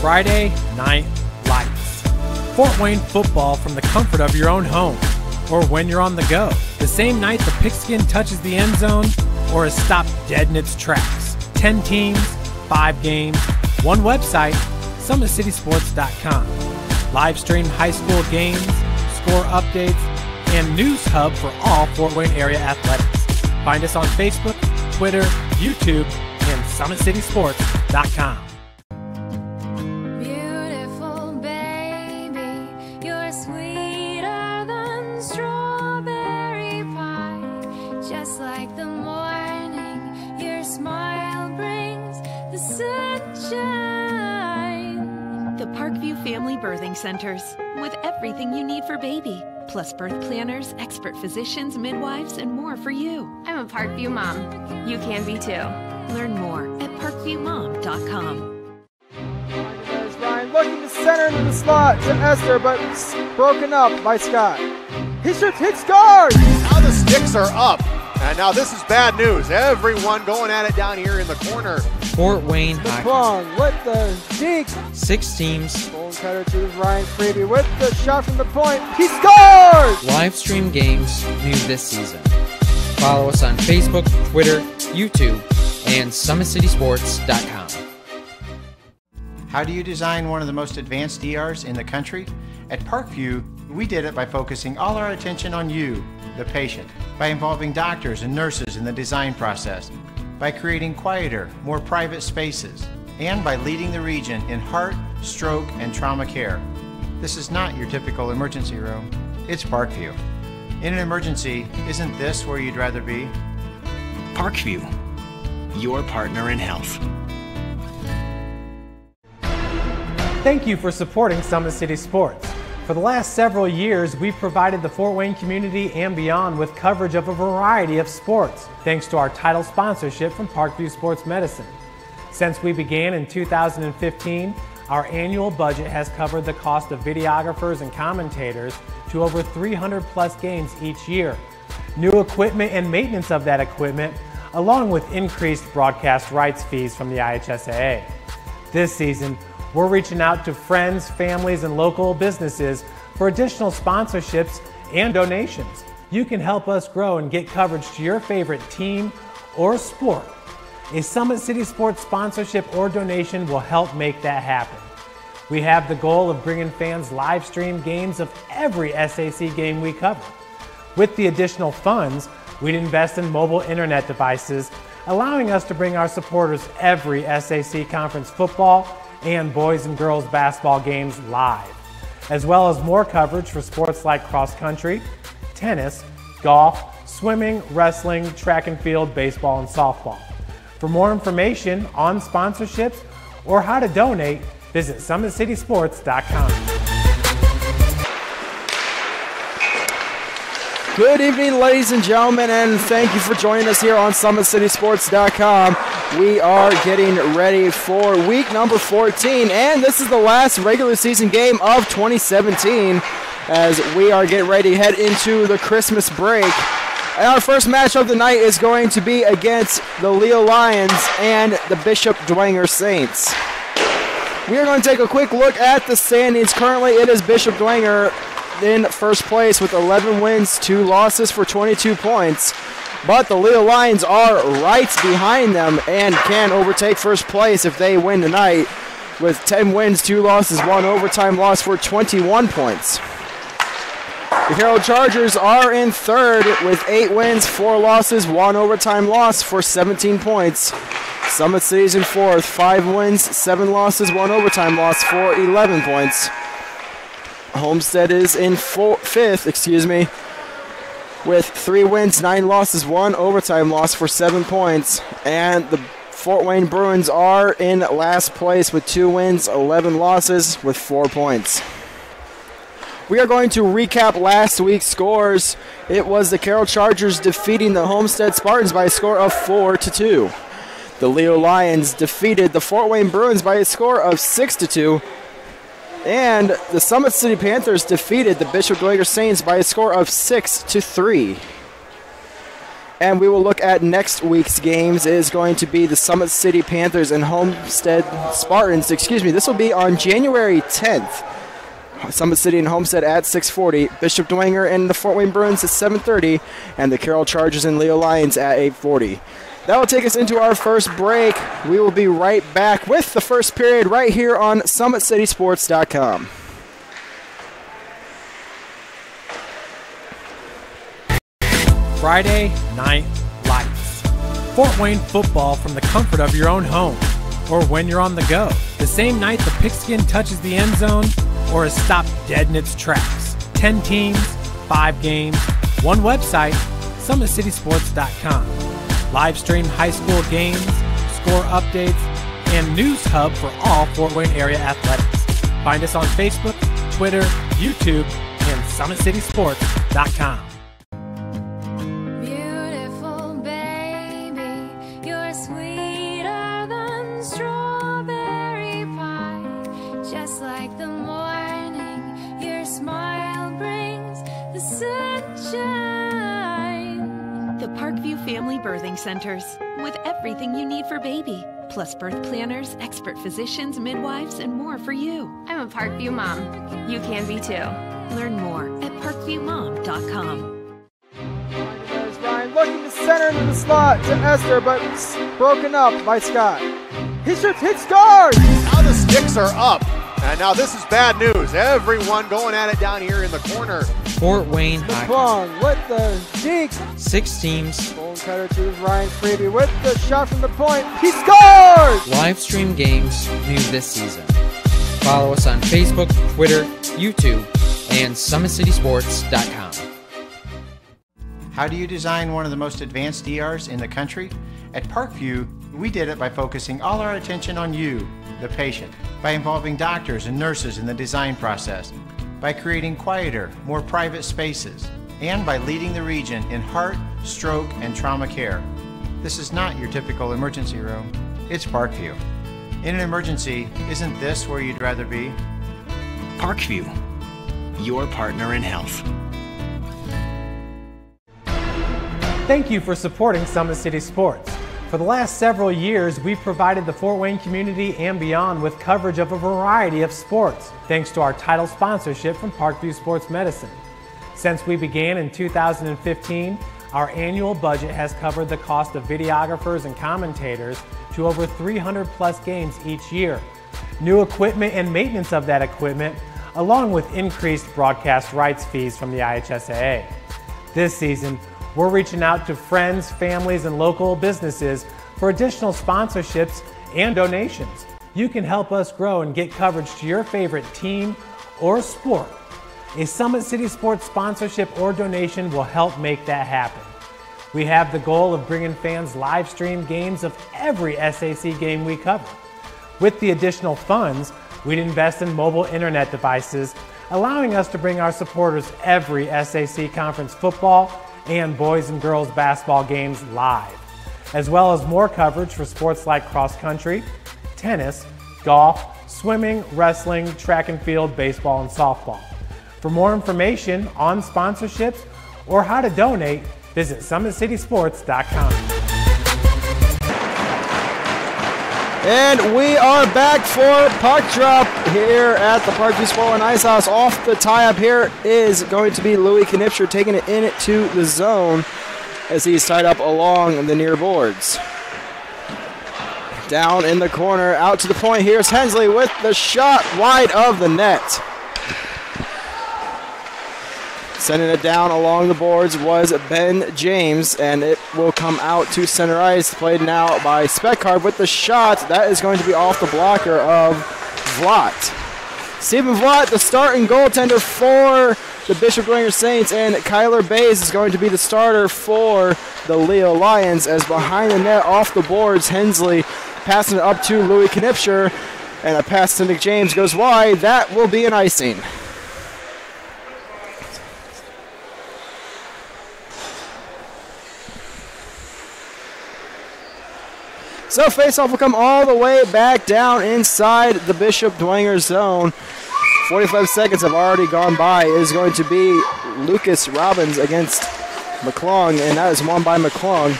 Friday Night Lights. Fort Wayne football from the comfort of your own home, or when you're on the go. The same night the pigskin touches the end zone, or is stopped dead in its tracks. 10 teams, 5 games, one website, SummitCitySports.com. Live stream high school games, score updates, and news hub for all Fort Wayne area athletics. Find us on Facebook, Twitter, YouTube, and SummitCitySports.com. Beautiful baby, you're sweeter than strawberry pie. Just like the morning, your smile brings the sunshine. The Parkview Family Birthing Centers, with everything you need for baby, plus birth planners, expert physicians, midwives, and more for you. I'm a Parkview mom. You can be too. Learn more at parkviewmom.com. There's Ryan looking to center into the slot to Esther, but broken up by Scott. He shoots, he scores! Now the sticks are up. And now this is bad news. Everyone going at it down here in the corner. Fort Wayne Hockey with the deke. 6 teams. Bone cutter to Ryan Freeby with the shot from the point. He scores! Live stream games new this season. Follow us on Facebook, Twitter, YouTube, and SummitCitySports.com. How do you design one of the most advanced ERs in the country? At Parkview, we did it by focusing all our attention on you, the patient, by involving doctors and nurses in the design process, by creating quieter, more private spaces, and by leading the region in heart, stroke, and trauma care. This is not your typical emergency room. It's Parkview. In an emergency, isn't this where you'd rather be? Parkview, your partner in health. Thank you for supporting Summit City Sports. For the last several years, we've provided the Fort Wayne community and beyond with coverage of a variety of sports, thanks to our title sponsorship from Parkview Sports Medicine. Since we began in 2015, our annual budget has covered the cost of videographers and commentators to over 300 plus games each year. New equipment and maintenance of that equipment, along with increased broadcast rights fees from the IHSAA. This season, we're reaching out to friends, families, and local businesses for additional sponsorships and donations. You can help us grow and get coverage to your favorite team or sport. A Summit City Sports sponsorship or donation will help make that happen. We have the goal of bringing fans live stream games of every SAC game we cover. With the additional funds, we'd invest in mobile internet devices, allowing us to bring our supporters every SAC conference football and boys and girls basketball games live, as well as more coverage for sports like cross country, tennis, golf, swimming, wrestling, track and field, baseball, and softball. For more information on sponsorships or how to donate, visit SummitCitySports.com. Good evening, ladies and gentlemen, and thank you for joining us here on SummitCitySports.com. We are getting ready for week number 14, and this is the last regular season game of 2017 as we are getting ready to head into the Christmas break. And our first match of the night is going to be against the Leo Lions and the Bishop Dwenger Saints. We are going to take a quick look at the standings. Currently, it is Bishop Dwenger in first place with 11 wins, 2 losses for 22 points. But the Leo Lions are right behind them and can overtake first place if they win tonight with 10 wins, 2 losses, 1 overtime loss for 21 points. The Herald Chargers are in third with 8 wins, 4 losses, 1 overtime loss for 17 points. Summit City's in fourth, 5 wins, 7 losses, 1 overtime loss for 11 points. Homestead is in fifth, with 3 wins, 9 losses, 1 overtime loss for 7 points. And the Fort Wayne Bruins are in last place with 2 wins, 11 losses with 4 points. We are going to recap last week's scores. It was the Carroll Chargers defeating the Homestead Spartans by a score of 4-2. The Leo Lions defeated the Fort Wayne Bruins by a score of 6-2. And the Summit City Panthers defeated the Bishop Dwenger Saints by a score of 6-3. And we will look at next week's games. It is going to be the Summit City Panthers and Homestead Spartans. This will be on January 10th. Summit City and Homestead at 6:40. Bishop Dwenger and the Fort Wayne Bruins at 7:30. And the Carroll Chargers and Leo Lions at 8:40. That will take us into our first break. We will be right back with the first period right here on SummitCitySports.com. Friday Night Lights. Fort Wayne football from the comfort of your own home, or when you're on the go. The same night the pigskin touches the end zone, or is stopped dead in its tracks. 10 teams, 5 games, 1 website, SummitCitySports.com. Live stream high school games, score updates, and news hub for all Fort Wayne area athletics. Find us on Facebook, Twitter, YouTube, and SummitCitySports.com. Beautiful baby, you're sweeter than strawberry pie. Just like the morning, your smile brings the sunshine. The Parkview Family Birthing Centers, with everything you need for baby, plus birth planners, expert physicians, midwives, and more for you. I'm a Parkview mom. You can be too. Learn more at parkviewmom.com. There's Ryan looking to center into the slot to Esther, but broken up by Scott. He shoots, hit, scores! Now the sticks are up. And now this is bad news. Everyone going at it down here in the corner. Fort Wayne Hockey. Plong with the deke. 6 teams. Bone cutter to Ryan Freeby with the shot from the point. He scores! Live stream games new this season. Follow us on Facebook, Twitter, YouTube, and SummitCitySports.com. How do you design one of the most advanced ERs in the country? At Parkview, we did it by focusing all our attention on you, the patient, by involving doctors and nurses in the design process, by creating quieter, more private spaces, and by leading the region in heart, stroke, and trauma care. This is not your typical emergency room. It's Parkview. In an emergency, isn't this where you'd rather be? Parkview, your partner in health. Thank you for supporting Summit City Sports. For the last several years, we've provided the Fort Wayne community and beyond with coverage of a variety of sports, thanks to our title sponsorship from Parkview Sports Medicine. Since we began in 2015, our annual budget has covered the cost of videographers and commentators to over 300 plus games each year. New equipment and maintenance of that equipment, along with increased broadcast rights fees from the IHSAA. This season, we're reaching out to friends, families, and local businesses for additional sponsorships and donations. You can help us grow and get coverage to your favorite team or sport. A Summit City Sports sponsorship or donation will help make that happen. We have the goal of bringing fans live stream games of every SAC game we cover. With the additional funds, we'd invest in mobile internet devices, allowing us to bring our supporters every SAC conference football and boys and girls basketball games live, as well as more coverage for sports like cross country, tennis, golf, swimming, wrestling, track and field, baseball, and softball. For more information on sponsorships or how to donate, visit SummitCitySports.com. And we are back for puck drop here at the Parkview Sport and Ice House. Off the tie-up here is going to be Louis Knipscher taking it into the zone as he's tied up along the near boards. Down in the corner, out to the point. Here's Hensley with the shot wide of the net. Sending it down along the boards was Ben James, and it will come out to center ice. Played now by Speckhardt with the shot. That is going to be off the blocker of Vlatt. Stephen Vlatt, the starting goaltender for the Bishop Dwenger Saints, and Kyler Bays is going to be the starter for the Leo Lions, as behind the net off the boards, Hensley passing it up to Louis Knipscher, and a pass to Nick James goes wide. That will be an icing. So faceoff will come all the way back down inside the Bishop Dwenger zone. 45 seconds have already gone by. It is going to be Lucas Robbins against McClung, and that is won by McClung.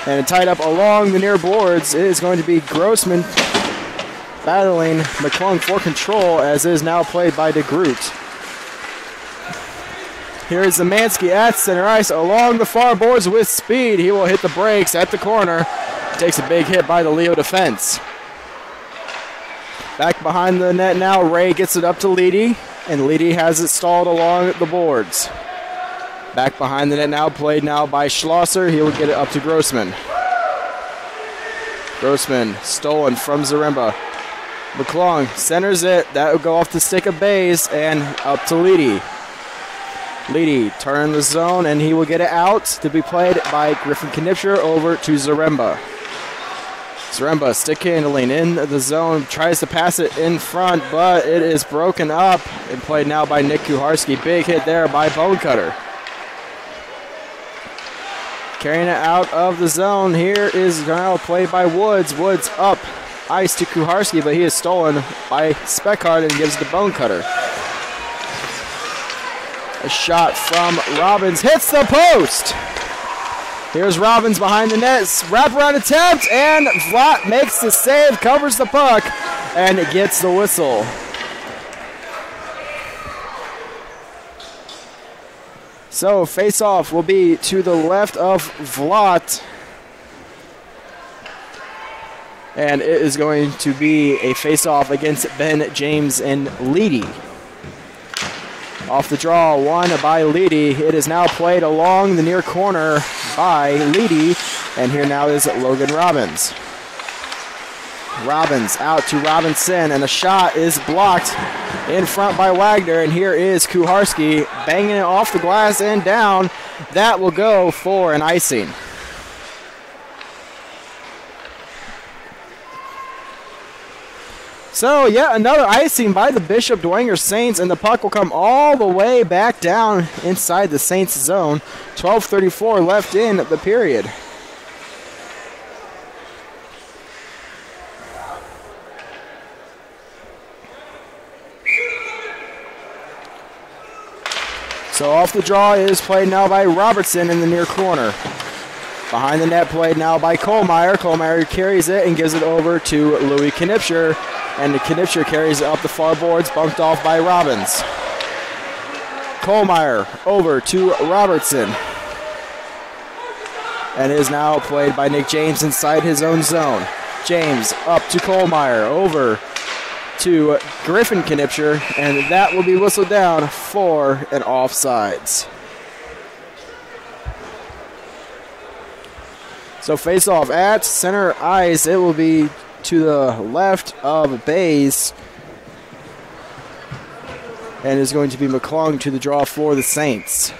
And tied up along the near boards, it is going to be Grossman battling McClung for control, as it is now played by DeGroot. Here is Zemansky at center ice along the far boards with speed. He will hit the brakes at the corner. Takes a big hit by the Leo defense. Back behind the net now, Ray gets it up to Leedy, and Leedy has it stalled along the boards. Back behind the net now, played now by Schlosser. He will get it up to Grossman. Grossman stolen from Zaremba. McClung centers it. That will go off the stick of Bays and up to Leedy. Leedy turn the zone, and he will get it out to be played by Griffin Knipscher over to Zaremba. Zaremba stick handling in the zone, tries to pass it in front, but it is broken up and played now by Nick Kuharski. Big hit there by Bonecutter. Carrying it out of the zone. Here is now played by Woods. Woods up ice to Kuharski, but he is stolen by Speckhardt and gives it to Bonecutter. A shot from Robbins hits the post. Here's Robbins behind the net. Wraparound attempt, and Vlad makes the save, covers the puck, and it gets the whistle. So face-off will be to the left of Vlad. And it is going to be a face-off against Ben, James, and Leedy. Off the draw, won by Leedy. It is now played along the near corner by Leedy. And here now is Logan Robbins. Robbins out to Robinson, and a shot is blocked in front by Wagner. And here is Kuharski banging it off the glass and down. That will go for an icing. So, yet another icing by the Bishop Dwenger Saints, and the puck will come all the way back down inside the Saints zone. 12:34 left in the period. So off the draw is played now by Robertson in the near corner. Behind the net played now by Kohlmeyer. Kohlmeyer carries it and gives it over to Louis Knipscher. And the Knipscher carries it up the far boards, bumped off by Robbins. Kohlmeyer over to Robertson. And is now played by Nick James inside his own zone. James up to Kohlmeyer, over to Griffin Knipscher, and that will be whistled down for an offsides. So face off at center ice. It will be to the left of Bays, and is going to be McClung to the draw for the Saints.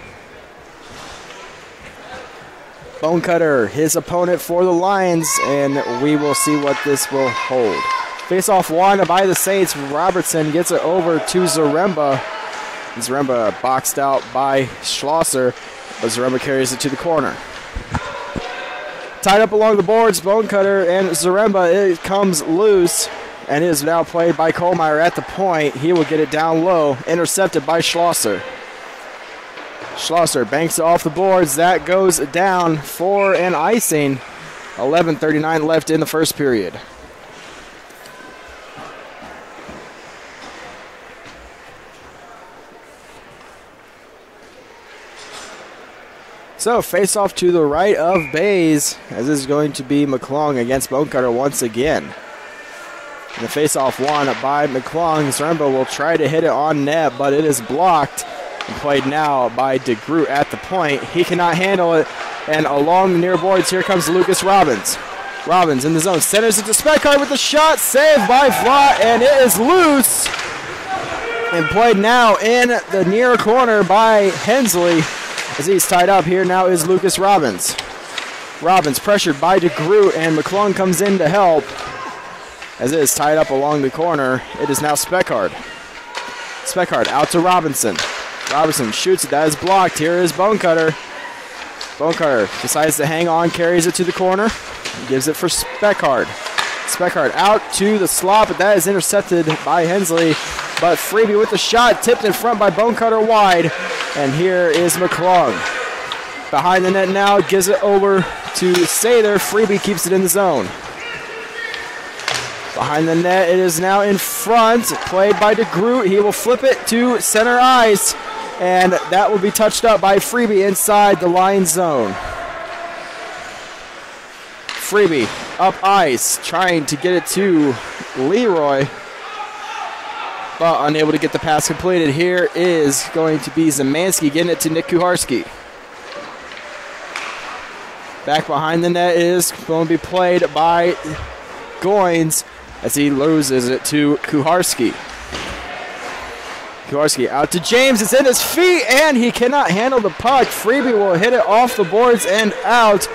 Bonecutter, his opponent for the Lions, and we will see what this will hold. Face-off won by the Saints. Robertson gets it over to Zaremba. Zaremba boxed out by Schlosser, but Zaremba carries it to the corner. Tied up along the boards, Bonecutter and Zaremba. It comes loose, and it is now played by Kohlmeyer at the point. He will get it down low, intercepted by Schlosser. Schlosser banks it off the boards. That goes down for an icing. 11:39 left in the first period. So face off to the right of Bays, as this is going to be McClung against Bonecutter once again. And the face off won by McClung. Zaremba will try to hit it on net, but it is blocked and played now by DeGroot at the point. He cannot handle it, and along the near boards here comes Lucas Robbins. Robbins in the zone, centers it to Speckhardt with the shot, saved by Vlad, and it is loose and played now in the near corner by Hensley. As he's tied up, here now is Lucas Robbins. Robbins pressured by DeGroot, and McClung comes in to help. As it is tied up along the corner, it is now Speckhardt. Speckhardt out to Robinson. Robinson shoots it, that is blocked. Here is Bonecutter. Bonecutter decides to hang on, carries it to the corner, gives it for Speckhardt. Speckhardt out to the slot, but that is intercepted by Hensley. But Freebie with the shot, tipped in front by Bonecutter wide. And here is McClung. Behind the net now, gives it over to Sather. Freebie keeps it in the zone. Behind the net, it is now in front, played by DeGroot. He will flip it to center ice, and that will be touched up by Freebie inside the line zone. Freebie up ice, trying to get it to Leroy, but unable to get the pass completed. Here is going to be Zemansky getting it to Nick Kuharski. Back behind the net is going to be played by Goins as he loses it to Kuharski. Kuharski out to James. It's in his feet, and he cannot handle the puck. Freebie will hit it off the boards and out.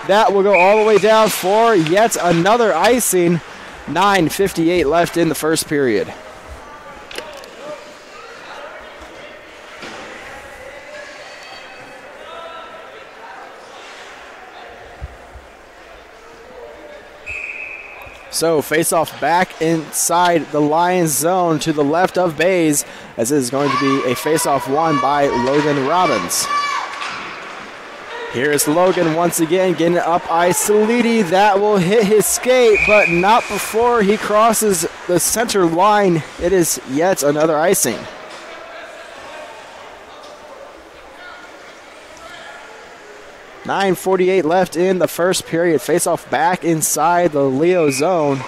That will go all the way down for yet another icing. 9:58 left in the first period. So face-off back inside the Lions zone to the left of Bays, as it is going to be a face-off won by Logan Robbins. Here is Logan once again getting it up ice to Leedy. That will hit his skate, but not before he crosses the center line. It is yet another icing. .9:48 left in the first period. Face-off back inside the Leo zone,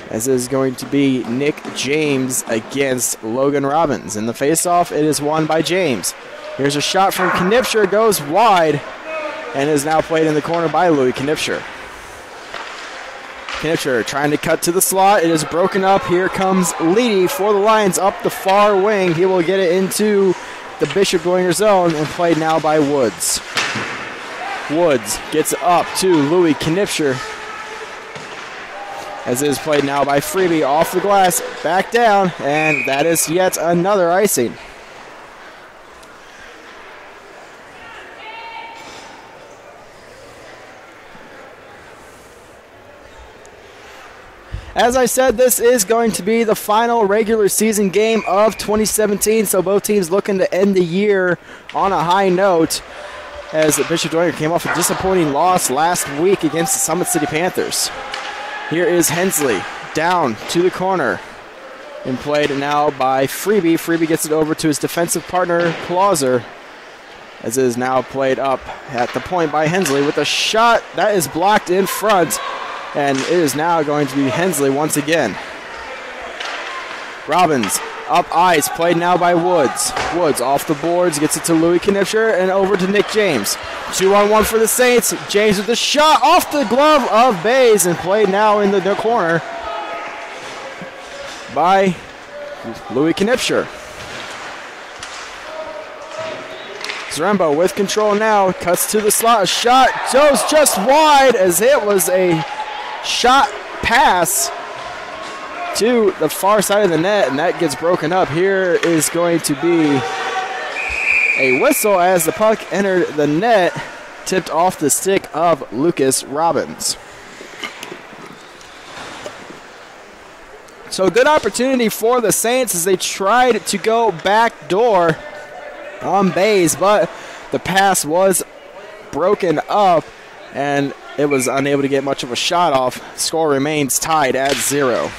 as is going to be Nick James against Logan Robbins. In the face-off, it is won by James. Here's a shot from Knipscher, goes wide, and is now played in the corner by Louis Knipscher. Knipscher trying to cut to the slot. It is broken up. Here comes Leedy for the Lions up the far wing. He will get it into the Bishop Dwenger zone and played now by Woods. Woods gets up to Louis Knipscher, as it is played now by Freebie off the glass, back down, and that is yet another icing. As I said, this is going to be the final regular season game of 2017, so both teams looking to end the year on a high note, as Bishop Dwenger came off a disappointing loss last week against the Summit City Panthers. Here is Hensley down to the corner and played now by Freebie. Freebie gets it over to his defensive partner, Clauser, as it is now played up at the point by Hensley with a shot that is blocked in front. And it is now going to be Hensley once again. Robbins up ice, played now by Woods. Woods off the boards, gets it to Louis Knipscher and over to Nick James. 2-on-1 for the Saints. James with the shot off the glove of Bays and played now in the corner by Louis Knipscher. Zarembo with control now, cuts to the slot. A shot goes just wide, as it was a shot pass to the far side of the net, and that gets broken up. Here is going to be a whistle as the puck entered the net, tipped off the stick of Lucas Robbins. So a good opportunity for the Saints as they tried to go backdoor on Bays, but the pass was broken up and it was unable to get much of a shot off. Score remains tied at 0.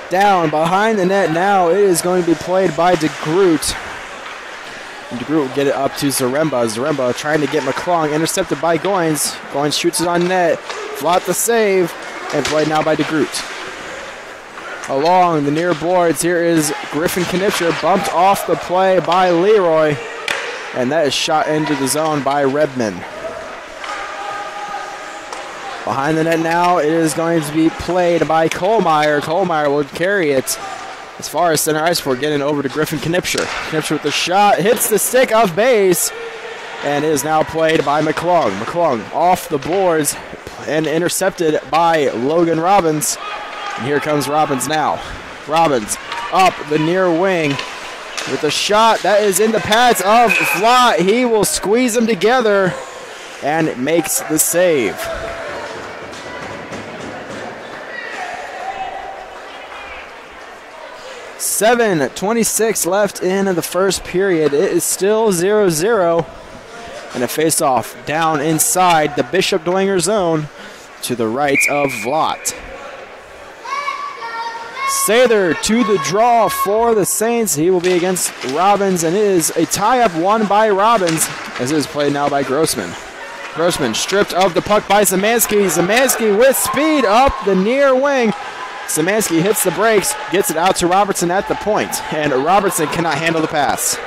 Down behind the net now, it is going to be played by DeGroot. And DeGroot will get it up to Zaremba. Zaremba trying to get McClung, intercepted by Goins. Goins shoots it on net, Flott the save, and played now by DeGroot. Along the near boards, here is Griffin Knipscher, bumped off the play by Leroy, and that is shot into the zone by Redman. Behind the net now, it is going to be played by Kohlmeyer. Kohlmeyer will carry it as far as center ice before getting over to Griffin Knipscher. Knipscher with the shot, hits the stick of Bays, and is now played by McClung. McClung off the boards and intercepted by Logan Robbins. And here comes Robbins now. Robbins up the near wing with a shot that is in the pads of Flott. He will squeeze them together and makes the save. 7:26 left in the first period. It is still 0-0. And a face-off down inside the Bishop Dwenger zone to the right of Vlot. Sather to the draw for the Saints. He will be against Robbins, and it is a tie-up won by Robbins, as it is played now by Grossman. Grossman stripped of the puck by Zemansky. Zemansky with speed up the near wing. Zemansky hits the brakes, gets it out to Robertson at the point, and Robertson cannot handle the pass.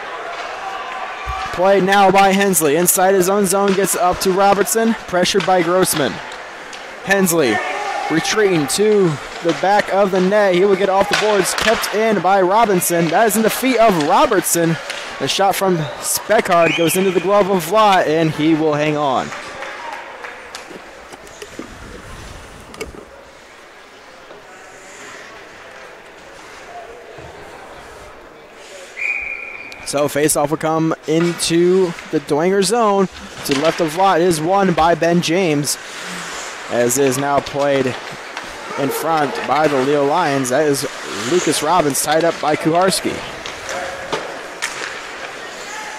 Played now by Hensley. Inside his own zone, gets up to Robertson, pressured by Grossman. Hensley retreating to the back of the net. He will get off the boards, kept in by Robinson. That is in the feet of Robertson. The shot from Speckard goes into the glove of Vlot, and he will hang on. So faceoff will come into the Dwenger zone. To the left of Vlot is won by Ben James, as is now played in front by the Leo Lions. That is Lucas Robbins tied up by Kuharski.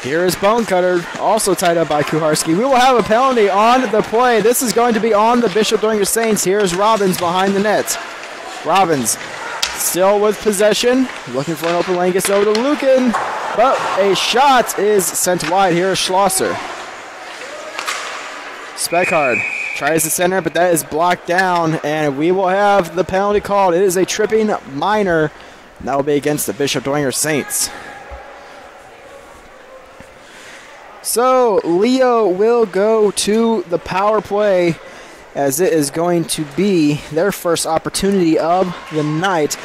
Here is Bonecutter, also tied up by Kuharski. We will have a penalty on the play. This is going to be on the Bishop Dwenger Saints. Here is Robbins behind the net. Robbins still with possession, looking for an open lane, gets over to Lucan, but a shot is sent wide. Here is Schlosser. Speckard tries to center, but that is blocked down, and we will have the penalty called. It is a tripping minor, and that will be against the Bishop Dwenger Saints. So Leo will go to the power play, as it is going to be their first opportunity of the night.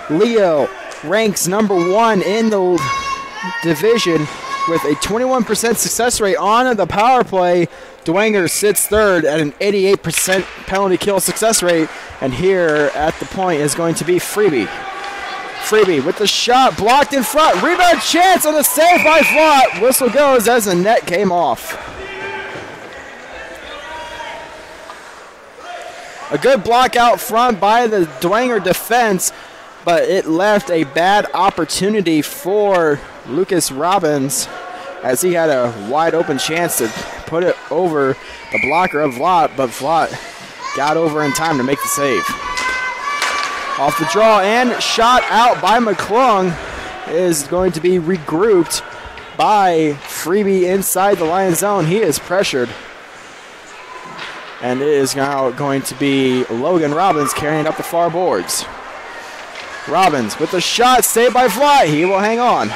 Leo ranks number 1 in the division with a 21% success rate on the power play. Dwenger sits third at an 88% penalty kill success rate, and here at the point is going to be Freebie. Freebie with the shot blocked in front. Rebound chance on the save by Vlot. Whistle goes as the net came off. A good block out front by the Dwenger defense, but it left a bad opportunity for Lucas Robbins, as he had a wide open chance to put it over the blocker of Vlot, but Vlot got over in time to make the save. Off the draw and shot out by McClung is going to be regrouped by Freebie inside the Lions zone. He is pressured. And it is now going to be Logan Robbins carrying up the far boards. Robbins with the shot, saved by Vlot. He will hang on.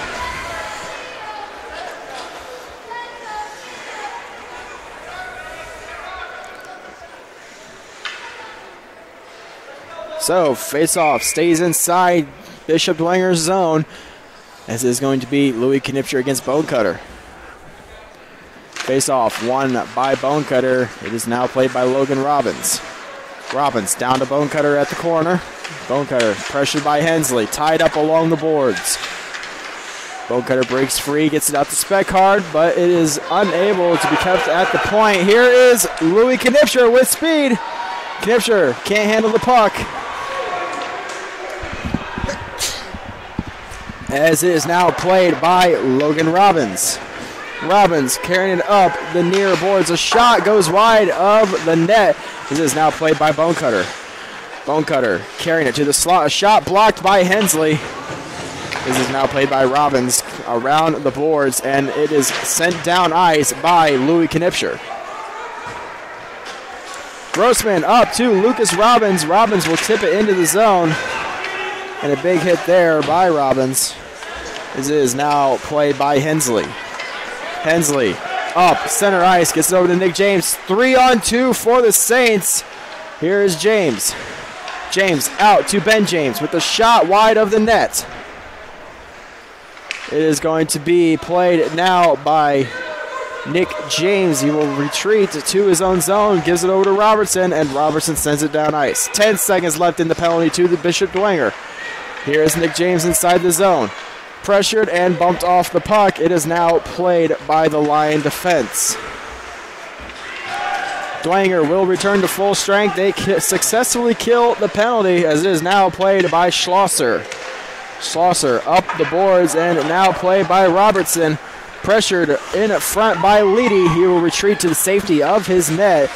So, face-off stays inside Bishop Dwenger's zone, as it is going to be Louis Knipscher against Bonecutter. Face-off won by Bonecutter. It is now played by Logan Robbins. Robbins down to Bonecutter at the corner. Bonecutter pressured by Hensley, tied up along the boards. Bonecutter breaks free, gets it out to Speckard, but it is unable to be kept at the point. Here is Louis Knipscher with speed. Knipscher can't handle the puck, as it is now played by Logan Robbins. Robbins carrying it up the near boards. A shot goes wide of the net. This is now played by Bonecutter. Bonecutter carrying it to the slot. A shot blocked by Hensley. This is now played by Robbins around the boards, and it is sent down ice by Louis Knipscher. Grossman up to Lucas Robbins. Robbins will tip it into the zone. And a big hit there by Robbins. This is now played by Hensley. Hensley up center ice, gets it over to Nick James. 3-on-2 for the Saints. Here is James. James out to Ben James with the shot wide of the net. It is going to be played now by Nick James. He will retreat to his own zone, gives it over to Robertson, and Robertson sends it down ice. 10 seconds left in the penalty to the Bishop Dwenger. Here is Nick James inside the zone. Pressured and bumped off the puck. It is now played by the Lion defense. Dwenger will return to full strength. They successfully kill the penalty, as it is now played by Schlosser. Schlosser up the boards and now played by Robertson. Pressured in front by Leedy. He will retreat to the safety of his net,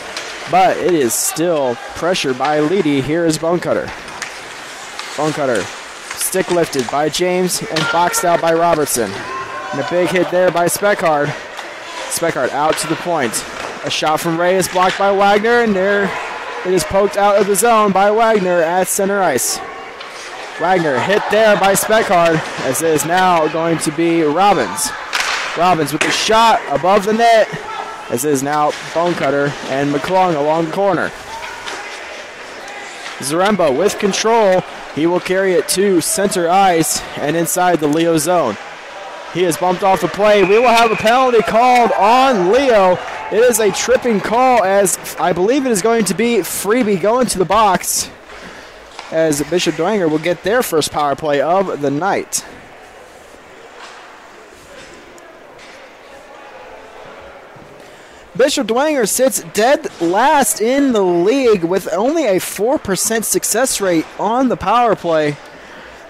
but it is still pressured by Leedy. Here is Bonecutter. Bonecutter, stick lifted by James and boxed out by Robertson. And a big hit there by Speckard. Speckard out to the point. A shot from Ray is blocked by Wagner, and there it is poked out of the zone by Wagner at center ice. Wagner hit there by Speckard, as it is now going to be Robbins. Robbins with a shot above the net, as it is now Bonecutter and McClung along the corner. Zaremba with control. He will carry it to center ice and inside the Leo zone. He is bumped off the play. We will have a penalty called on Leo. It is a tripping call, as I believe it is going to be Freebie going to the box, as Bishop Dwenger will get their first power play of the night. Bishop Dwenger sits dead last in the league with only a 4% success rate on the power play.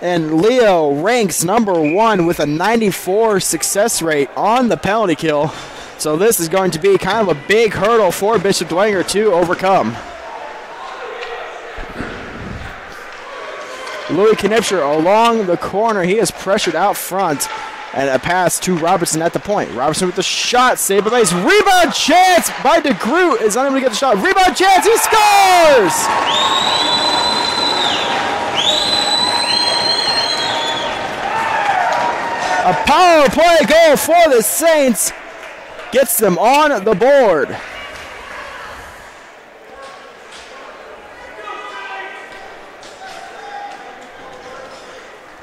And Leo ranks number 1 with a 94 success rate on the penalty kill. So this is going to be kind of a big hurdle for Bishop Dwenger to overcome. Louis Knipscher along the corner. He is pressured out front. And a pass to Robertson at the point. Robertson with the shot. Saved by base. Rebound chance by DeGroot. Is unable to get the shot. Rebound chance. He scores! A power play goal for the Saints. Gets them on the board.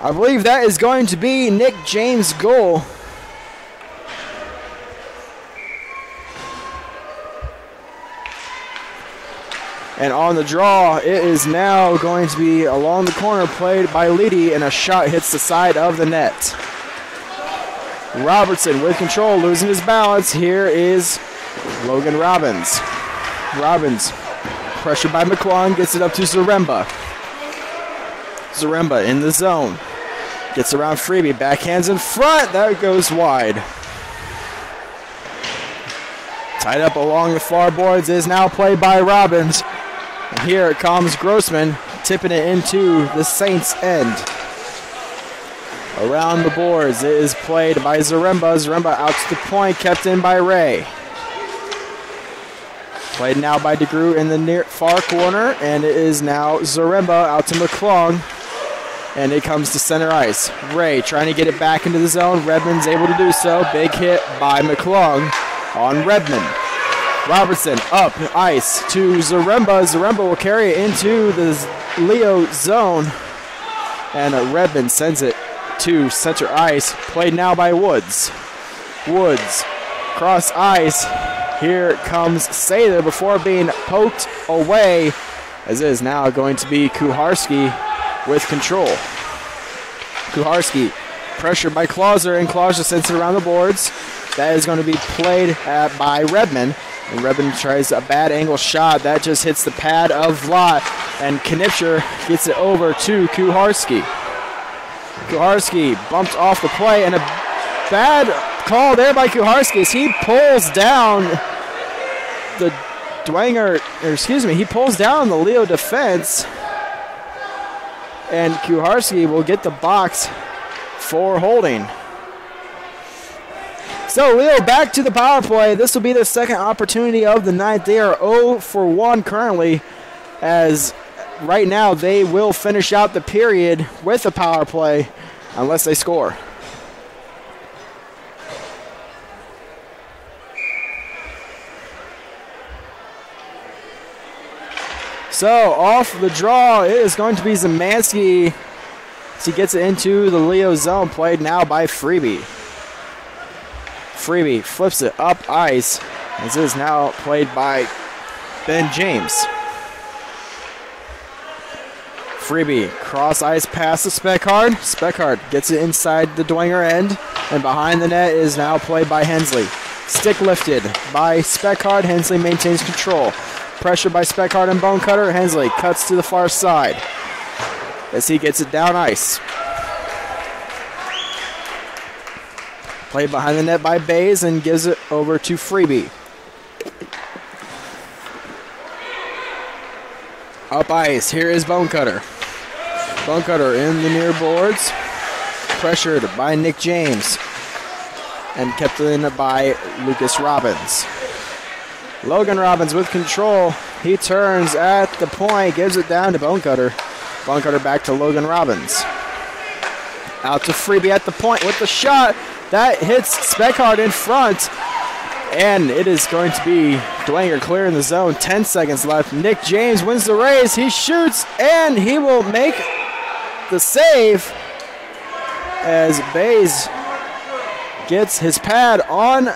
I believe that is going to be Nick James' goal. And on the draw, it is now going to be along the corner, played by Leedy, and a shot hits the side of the net. Robertson with control, losing his balance. Here is Logan Robbins. Robbins, pressured by McClung, gets it up to Zaremba. Zaremba in the zone. Gets around Freebie, backhands in front. That goes wide. Tied up along the far boards is now played by Robbins. And here comes Grossman, tipping it into the Saints' end. Around the boards, it is played by Zaremba. Zaremba out to the point, kept in by Ray. Played now by DeGroot in the near far corner, and it is now Zaremba out to McClung. And it comes to center ice. Ray trying to get it back into the zone. Redmond's able to do so. Big hit by McClung on Redmond. Robertson up ice to Zaremba. Zaremba will carry it into the Leo zone. And Redmond sends it to center ice. Played now by Woods. Woods cross ice. Here comes Sather before being poked away, as it is now going to be Kuharski with control. Kuharski pressured by Clauser, and Clauser sends it around the boards. That is going to be played by Redmond. And Redmond tries a bad angle shot. That just hits the pad of Vlot. And Knipscher gets it over to Kuharski. Kuharski bumped off the play, and a bad call there by Kuharski as he pulls down the he pulls down the Leo defense. And Kuharski will get the box for holding. So Leo back to the power play. This will be their second opportunity of the night. They are 0 for 1 currently, as right now they will finish out the period with a power play unless they score. So off the draw, it is going to be Zemansky as he gets it into the Leo zone, played now by Freebie. Freebie flips it up ice, as it is now played by Ben James. Freebie cross ice pass to Speckard. Speckard gets it inside the Dwenger end, and behind the net is now played by Hensley. Stick lifted by Speckard. Hensley maintains control. Pressure by Speckard and Bonecutter. Hensley cuts to the far side as he gets it down ice. Played behind the net by Bays and gives it over to Freebie. Up ice, here is Bonecutter. Bonecutter in the near boards. Pressured by Nick James. And kept in by Lucas Robbins. Logan Robbins with control. He turns at the point, gives it down to Bonecutter. Bonecutter back to Logan Robbins. Out to Freebie at the point with the shot. That hits Speckhardt in front. And it is going to be Dwenger clearing the zone. 10 seconds left. Nick James wins the race. He shoots, and he will make the save as Bays gets his pad on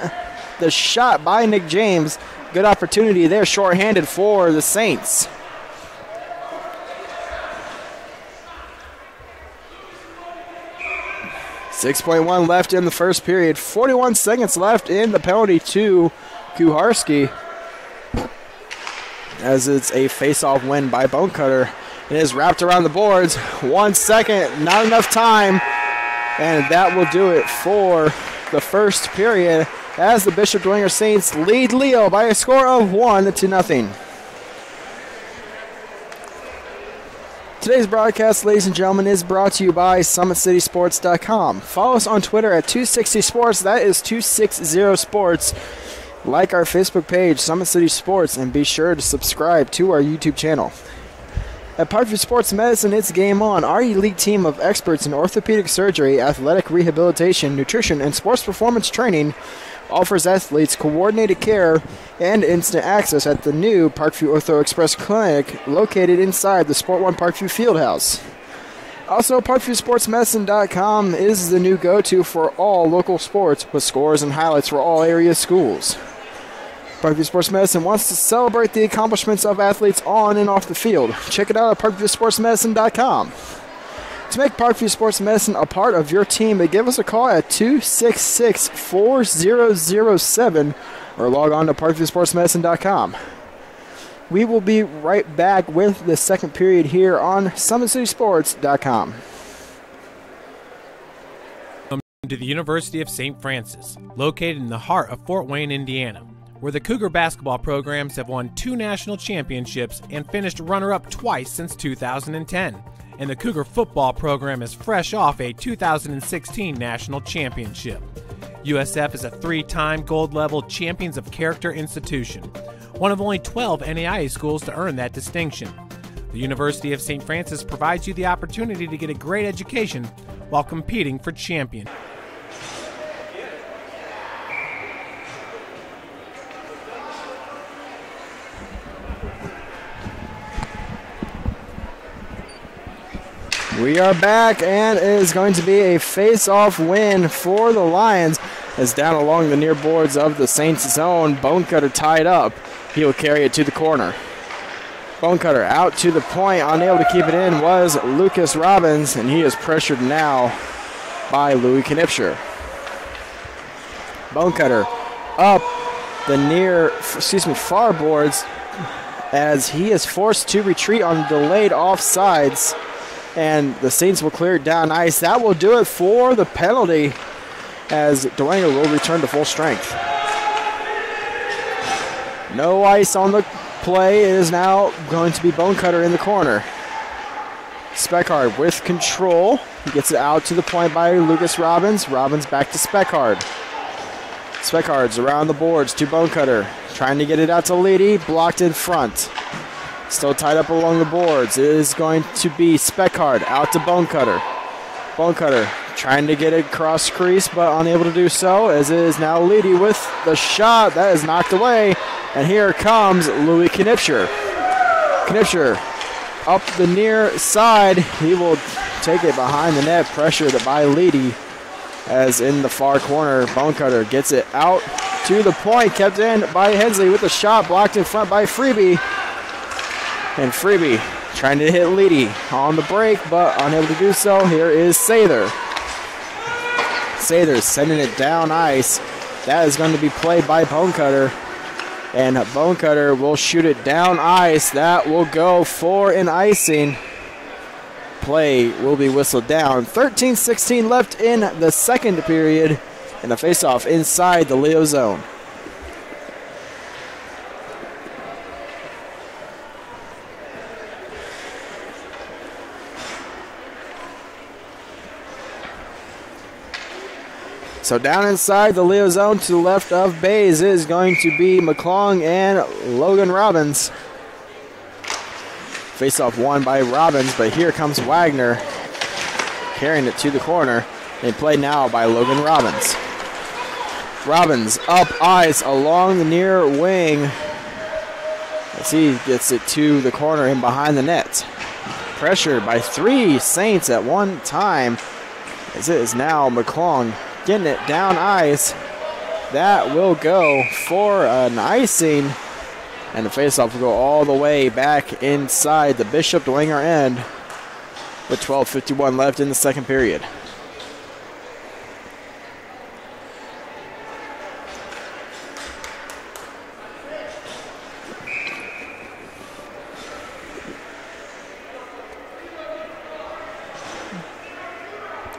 the shot by Nick James. Good opportunity there, shorthanded for the Saints. .1 left in the first period. 41 seconds left in the penalty to Kuharski. As it's a face-off win by Bonecutter. It is wrapped around the boards. 1 second, not enough time. And that will do it for the first period as the Bishop Dwenger Saints lead Leo by a score of 1-0. Today's broadcast, ladies and gentlemen, is brought to you by SummitCitySports.com. Follow us on Twitter at 260Sports. That is 260Sports. Like our Facebook page, Summit City Sports, and be sure to subscribe to our YouTube channel. At Parkview Sports Medicine, it's game on. Our elite team of experts in orthopedic surgery, athletic rehabilitation, nutrition, and sports performance training offers athletes coordinated care and instant access at the new Parkview Ortho Express Clinic located inside the Sport One Parkview Fieldhouse. Also, ParkviewSportsMedicine.com is the new go-to for all local sports with scores and highlights for all area schools. Parkview Sports Medicine wants to celebrate the accomplishments of athletes on and off the field. Check it out at ParkviewSportsMedicine.com. To make Parkview Sports Medicine a part of your team, give us a call at 266-4007 or log on to ParkviewSportsMedicine.com. We will be right back with the second period here on SummitCitySports.com. Welcome to the University of St. Francis, located in the heart of Fort Wayne, Indiana, where the Cougar basketball programs have won 2 national championships and finished runner-up twice since 2010. And the Cougar football program is fresh off a 2016 national championship. USF is a 3-time gold-level Champions of Character institution, one of only 12 NAIA schools to earn that distinction. The University of St. Francis provides you the opportunity to get a great education while competing for champion. We are back, and it is going to be a face-off win for the Lions as down along the near boards of the Saints zone, Bonecutter tied up. He will carry it to the corner. Bonecutter out to the point, unable to keep it in was Lucas Robbins, and he is pressured now by Louis Knipscher. Bonecutter up the far boards as he is forced to retreat on delayed offsides. And the Saints will clear it down ice. That will do it for the penalty as Dwenger will return to full strength. No ice on the play. It is now going to be Bonecutter in the corner. Speckhardt with control. He gets it out to the point by Lucas Robbins. Robbins back to Speckhardt. Speckhardt's around the boards to Bonecutter. Trying to get it out to Leedy. Blocked in front. Still tied up along the boards. It is going to be Speckhardt out to Bonecutter. Bonecutter trying to get it across crease, but unable to do so, as it is now Leedy with the shot. That is knocked away. And here comes Louis Knipscher. Knipscher up the near side. He will take it behind the net, pressured by Leedy. As in the far corner, Bonecutter gets it out to the point, kept in by Hensley with the shot, blocked in front by Freebie. And Freebie trying to hit Leedy on the break, but unable to do so. Here is Sather. Sather sending it down ice. That is going to be played by Bonecutter. And Bonecutter will shoot it down ice. That will go for an icing. Play will be whistled down. 13-16 left in the second period. And a face-off inside the Leo zone. So down inside the Leo zone to the left of Bays is going to be McClung and Logan Robbins. Face-off won by Robbins, but here comes Wagner carrying it to the corner. And played now by Logan Robbins. Robbins up ice along the near wing as he gets it to the corner and behind the net. Pressured by 3 Saints at one time as it is now McClung getting it down ice. That will go for an icing, and the faceoff will go all the way back inside the Bishop Dwenger end with 12:51 left in the second period.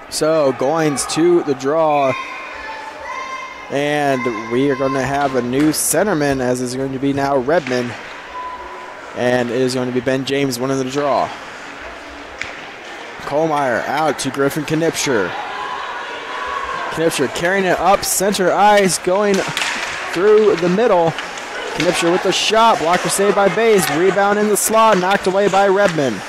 So Goins to the draw, and we are going to have a new centerman, as is going to be now Redmond, and it is going to be Ben James winning the draw. Kohlmeyer out to Griffin Knipscher. Knipscher carrying it up center ice, going through the middle. Knipscher with the shot, blocker saved by Bays, rebound in the slot, knocked away by Redmond.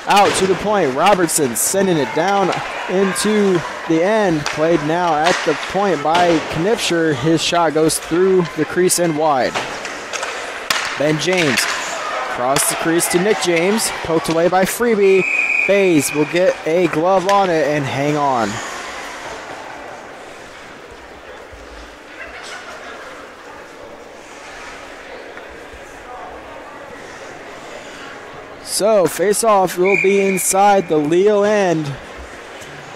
Out to the point, Robertson sending it down into the end. Played now at the point by Knipscher. His shot goes through the crease and wide. Ben James across the crease to Nick James. Poked away by Freebie. Bays will get a glove on it and hang on. So, face-off will be inside the Leo end,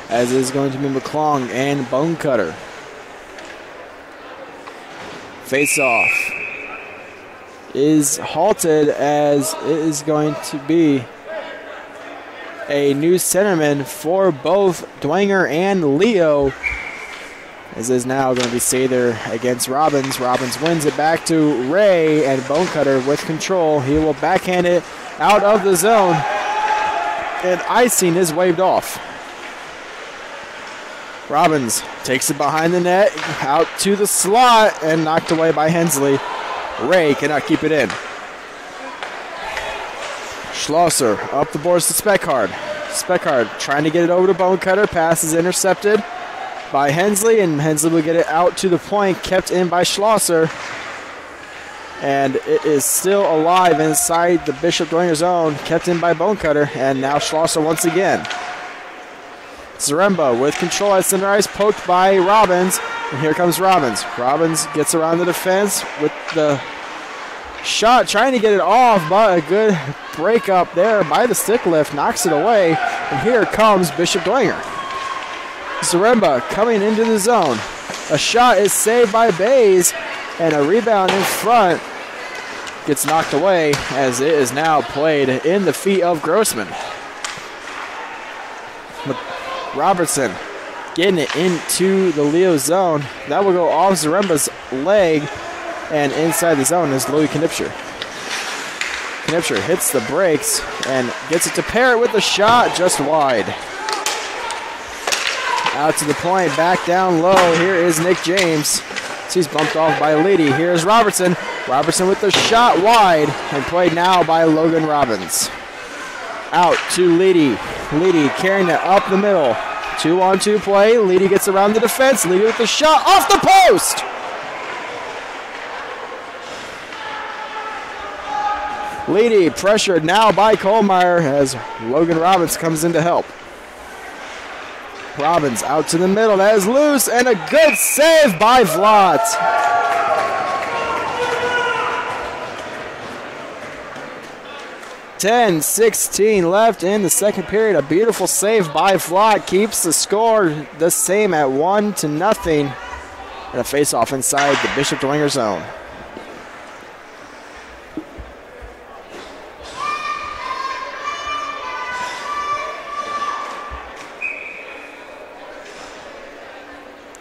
as is going to be McClung and Bonecutter. Face-off is halted, as it is going to be a new centerman for both Dwenger and Leo, as is now going to be Sather against Robbins. Robbins wins it back to Ray, and Bonecutter with control. He will backhand it out of the zone, and icing is waved off. Robbins takes it behind the net, out to the slot, and knocked away by Hensley. Ray cannot keep it in. Schlosser up the boards to Speckhard. Speckhard trying to get it over to Bonecutter. Pass is intercepted by Hensley, and Hensley will get it out to the point, kept in by Schlosser. And it is still alive inside the Bishop Dwenger zone, kept in by Bonecutter, and now Schlosser once again. Zaremba with control at center ice, poked by Robbins, and here comes Robbins. Robbins gets around the defense with the shot, trying to get it off, but a good break up there by the stick lift, knocks it away, and here comes Bishop Dwenger. Zaremba coming into the zone. A shot is saved by Bays, and a rebound in front gets knocked away, as it is now played in the feet of Grossman. Robertson getting it into the Leo zone. That will go off Zaremba's leg, and inside the zone is Louis Knipscher. Knipscher hits the brakes and gets it to Parrott with a shot just wide. Out to the point, back down low. Here is Nick James. He's bumped off by Leedy. Here's Robertson. Robertson with the shot wide, and played now by Logan Robbins. Out to Leedy. Leedy carrying it up the middle. 2-on-2 play. Leedy gets around the defense. Leedy with the shot off the post. Leedy pressured now by Kohlmeyer as Logan Robbins comes in to help. Robbins out to the middle. That is loose, and a good save by Vlot. .10-16 left in the second period. A beautiful save by Vlot keeps the score the same at 1-0. And a face-off inside the Bishop Dwenger zone.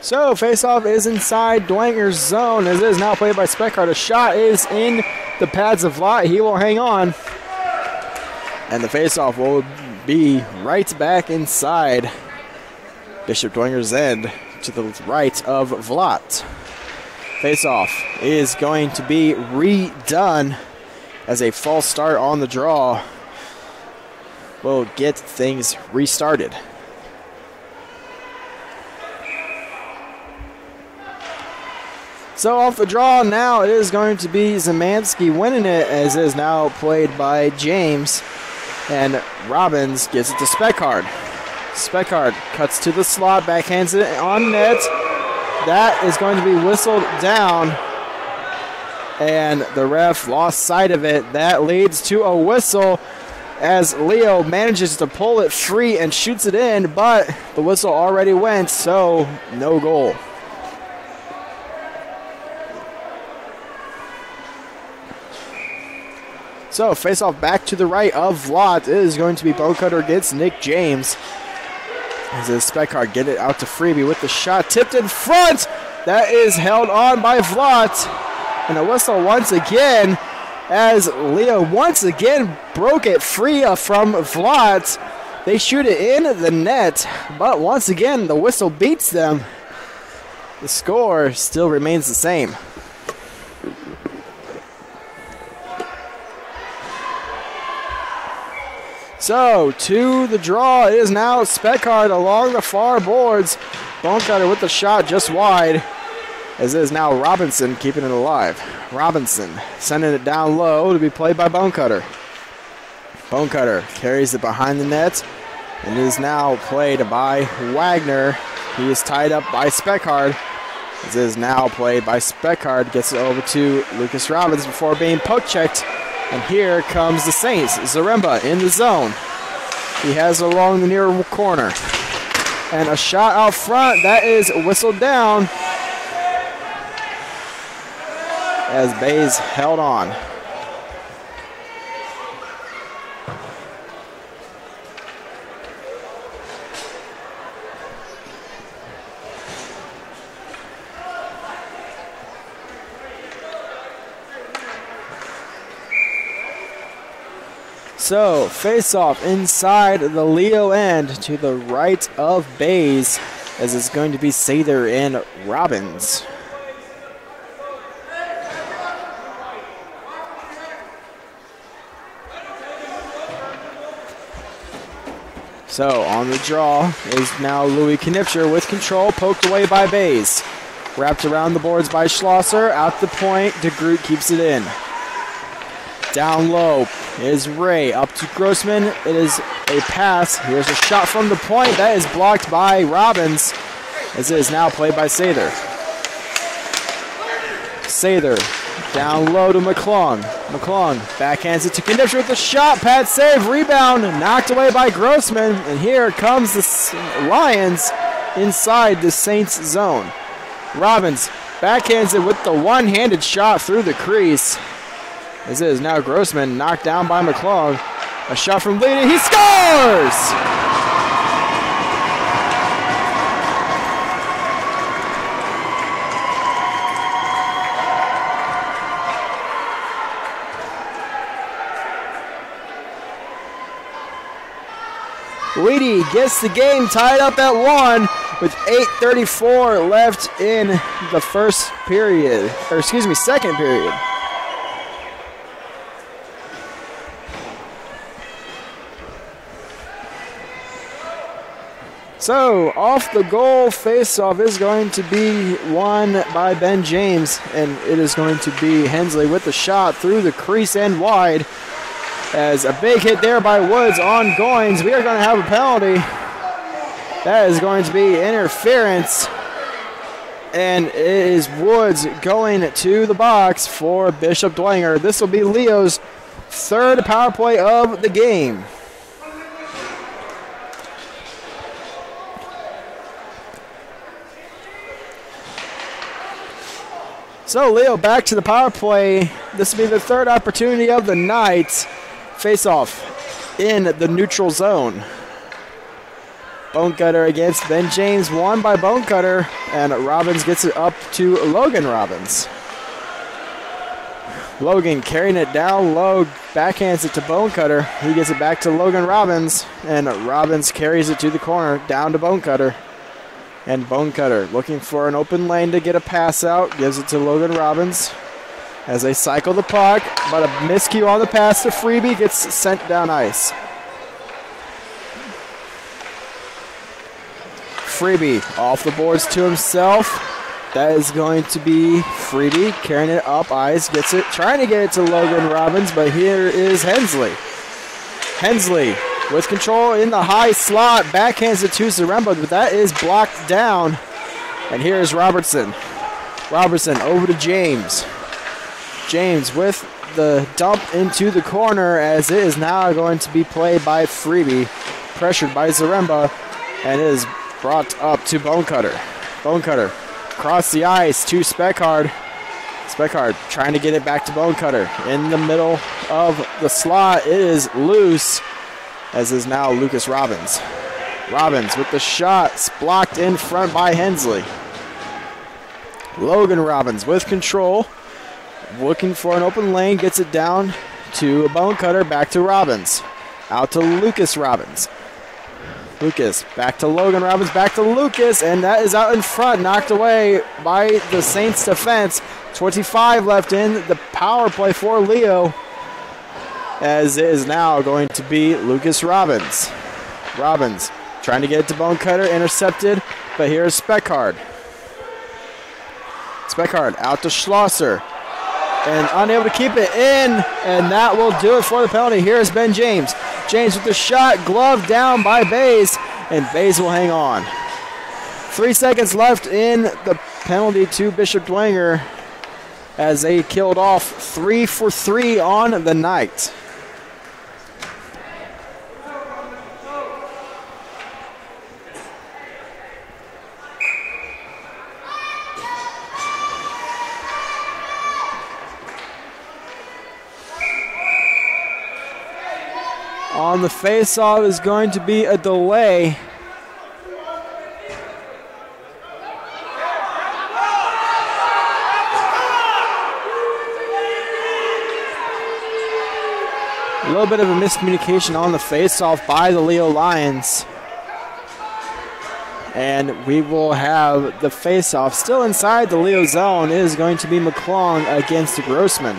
So face-off is inside Dwenger's zone as it is now played by Speckhardt. A shot is in the pads of Vlot. He will hang on. And the face-off will be right back inside Bishop Dwenger's end to the right of Vlot. Face-off is going to be redone as a false start on the draw will get things restarted. So off the draw now, it is going to be Zemansky winning it as it is now played by James. And Robbins gives it to Speckhardt. Speckhardt cuts to the slot, backhands it on net. That is going to be whistled down. And the ref lost sight of it. That leads to a whistle as Leo manages to pull it free and shoots it in, but the whistle already went, so no goal. So face-off back to the right of Vlot. It is going to be Bocutter against Nick James. As Speckhardt get it out to Freebie with the shot tipped in front. That is held on by Vlot. And a whistle once again as Leo once again broke it free from Vlot. They shoot it in the net, but once again the whistle beats them. The score still remains the same. So, to the draw is now Speckhardt along the far boards. Bonecutter with the shot just wide. As it is now Robinson keeping it alive. Robinson sending it down low to be played by Bonecutter. Bonecutter carries it behind the net. And it is now played by Wagner. He is tied up by Speckhardt. As it is now played by Speckhardt. Gets it over to Lucas Robbins before being poke checked. And here comes the Saints. Zaremba in the zone. He has it along the near corner. And a shot out front. That is whistled down. As Bays held on. So, face-off inside the Leo end to the right of Bays, as it's going to be Sather and Robbins. So, on the draw is now Louis Knipscher with control, poked away by Bays. Wrapped around the boards by Schlosser, out the point, DeGroot keeps it in. Down low is Ray, up to Grossman. It is a pass. Here's a shot from the point. That is blocked by Robbins, as it is now played by Sather. Sather down low to McClung. McClung backhands it to Knipscher with a shot. Pad save, rebound, knocked away by Grossman. And here comes the Lions inside the Saints zone. Robbins backhands it with the one-handed shot through the crease. As it is now Grossman knocked down by McClung. A shot from Leedy. He scores! Leedy gets the game tied up at 1 with 8:34 left in the second period. So, off the goal face-off is going to be won by Ben James, and it is going to be Hensley with the shot through the crease and wide. As a big hit there by Woods on Goins. We are going to have a penalty. That is going to be interference. And it is Woods going to the box for Bishop Dwenger. This will be Leo's third power play of the game. So Leo back to the power play. This will be the third opportunity of the night. Face-off in the neutral zone. Bonecutter against Ben James, won by Bonecutter, and Robbins gets it up to Logan Robbins. Logan carrying it down low, backhands it to Bonecutter. He gets it back to Logan Robbins, and Robbins carries it to the corner, down to Bonecutter. And Bonecutter looking for an open lane to get a pass out, gives it to Logan Robbins as they cycle the puck, but a miscue on the pass to Freebie gets sent down ice. Freebie off the boards to himself. That is going to be Freebie carrying it up ice, gets it, trying to get it to Logan Robbins, but here is Hensley. Hensley with control in the high slot, backhands it to Zaremba, but that is blocked down. And here is Robertson. Robertson over to James. James with the dump into the corner, as it is now going to be played by Freebie, pressured by Zaremba, and it is brought up to Bonecutter. Bonecutter across the ice to Speckhard. Speckhard trying to get it back to Bonecutter. In the middle of the slot, it is loose, as is now Lucas Robbins. Robbins with the shot, blocked in front by Hensley. Logan Robbins with control, looking for an open lane, gets it down to Bonecutter, back to Robbins. Out to Lucas Robbins. Lucas, back to Logan Robbins, back to Lucas, and that is out in front, knocked away by the Saints defense. 25 left in the power play for Leo, as it is now going to be Lucas Robbins. Robbins trying to get it to Bonecutter, intercepted, but here's Speckhard. Speckhard out to Schlosser, and unable to keep it in, and that will do it for the penalty. Here's Ben James. James with the shot, glove down by Bays, and Bays will hang on. 3 seconds left in the penalty to Bishop Dwenger, as they killed off 3 for 3 on the night. On the face-off is going to be a delay. A little bit of a miscommunication on the face-off by the Leo Lions. And we will have the face-off still inside the Leo zone. It is going to be McClung against Grossman.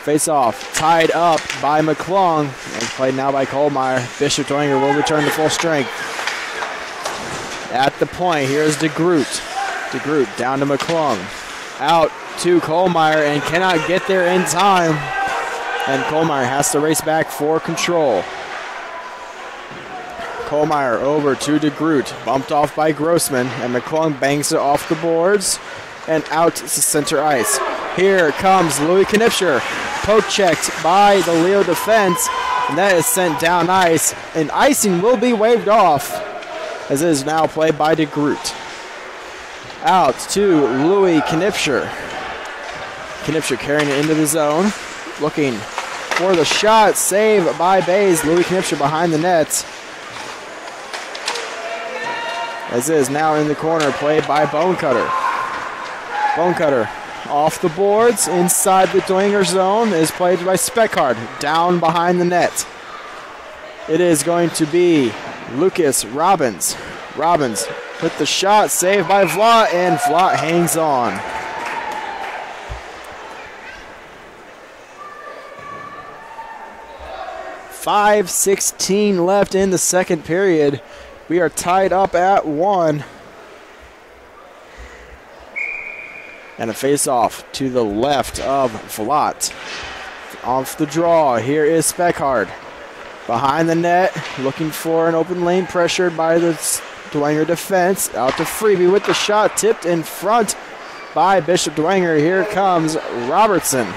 Face-off tied up by McClung and played now by Kohlmeyer. Bishop Dwenger will return to full strength. At the point, here's DeGroot. DeGroot down to McClung. Out to Kohlmeyer and cannot get there in time. And Kohlmeyer has to race back for control. Kohlmeyer over to DeGroot. Bumped off by Grossman, and McClung bangs it off the boards and out to center ice. Here comes Louis Knipscher. Poke checked by the Leo defense, and that is sent down ice, and icing will be waved off, as it is now played by DeGroot. Out to Louis Knipscher. Knipscher carrying it into the zone, looking for the shot, save by Bays. Louis Knipscher behind the net, as it is now in the corner, played by Bonecutter. Bonecutter off the boards, inside the Dwenger zone, is played by Speckhard, down behind the net. It is going to be Lucas Robbins. Robbins with the shot, saved by Vlot, and Vlot hangs on. .5:16 left in the second period. We are tied up at 1. And a face-off to the left of Vlot. Off the draw, here is Speckhard. Behind the net, looking for an open lane, pressured by the Dwenger defense. Out to Freebie with the shot, tipped in front by Bishop Dwenger. Here comes Robertson.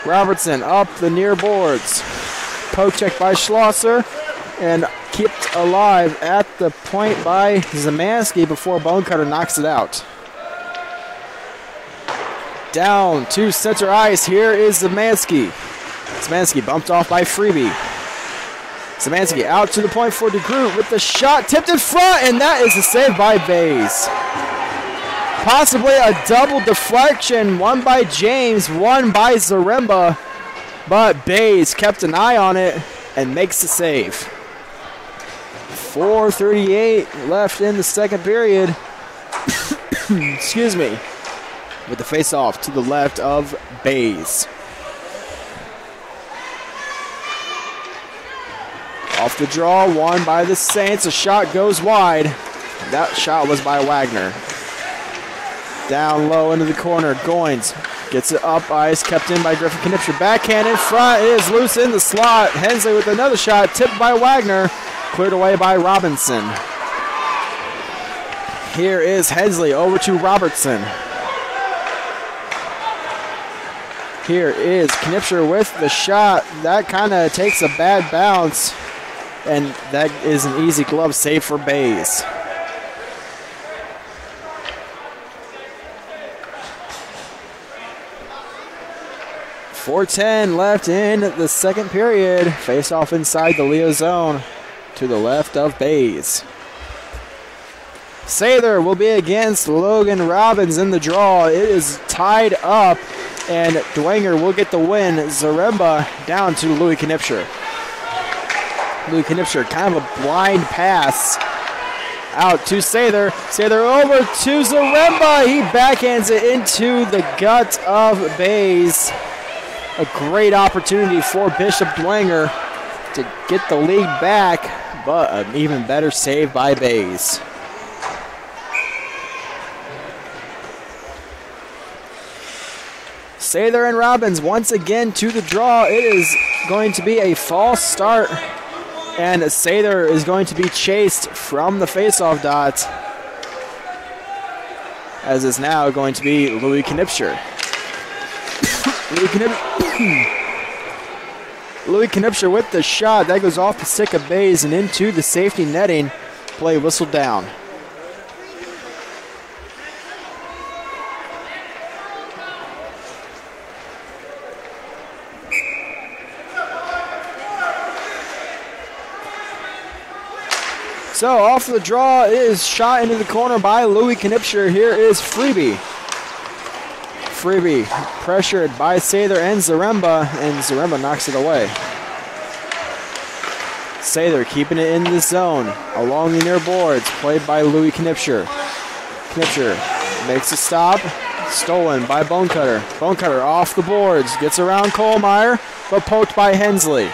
Robertson up the near boards. Poke check by Schlosser, and kept alive at the point by Zemansky before Bonecutter knocks it out. Down to center ice. Here is Zemansky. Zemansky bumped off by Freebie. Szymanski out to the point for DeGroot with the shot tipped in front, and that is a save by Bays. Possibly a double deflection, one by James, one by Zaremba, but Bays kept an eye on it and makes the save. 4:38 left in the second period. Excuse me. With the face-off to the left of Bays. Off the draw, won by the Saints. A shot goes wide. That shot was by Wagner. Down low into the corner. Goins gets it up ice, kept in by Griffin Knipscher. Backhand in front is loose in the slot. Hensley with another shot, tipped by Wagner. Cleared away by Robinson. Here is Hensley over to Robertson. Here is Knipscher with the shot. That kind of takes a bad bounce, and that is an easy glove save for Bays. .410 left in the second period. Face off inside the Leo zone to the left of Bays. Sather will be against Logan Robbins in the draw. It is tied up, and Dwenger will get the win. Zaremba down to Louis Knipscher. Louis Knipscher, kind of a blind pass out to Sather. Sather over to Zaremba. He backhands it into the gut of Bays. A great opportunity for Bishop Dwenger to get the lead back, but an even better save by Bays. Sather and Robbins once again to the draw. It is going to be a false start, and Sather is going to be chased from the faceoff dot, as is now going to be Louis Knipscher. Louis Knipscher with the shot. That goes off the stick of Bays and into the safety netting. Play whistled down. So off the draw is shot into the corner by Louis Knipscher. Here is Freebie. Freebie pressured by Sather and Zaremba, and Zaremba knocks it away. Sather keeping it in the zone along the near boards, played by Louis Knipscher. Knipscher makes a stop, stolen by Bonecutter. Bonecutter off the boards, gets around Kohlmeyer, but poked by Hensley.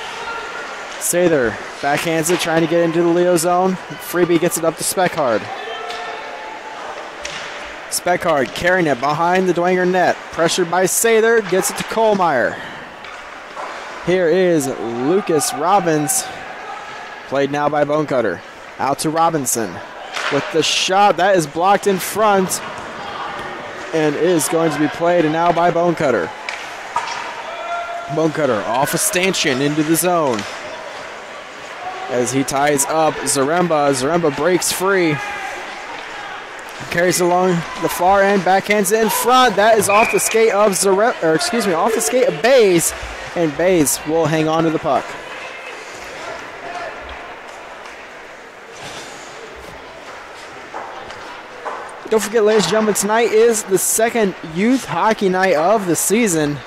Sather backhands it, trying to get into the Leo zone. Freebie gets it up to Speckhard. Speckhard carrying it behind the Dwenger net. Pressured by Sather, gets it to Kohlmeyer. Here is Lucas Robbins. Played now by Bonecutter. Out to Robinson with the shot. That is blocked in front and is going to be played now by Bonecutter. Bonecutter off a stanchion into the zone as he ties up Zaremba. Zaremba breaks free. Carries along the far end, backhands it in front. That is off the skate of off the skate of Bays, and Bays will hang on to the puck. Don't forget, ladies and gentlemen, tonight is the second youth hockey night of the season,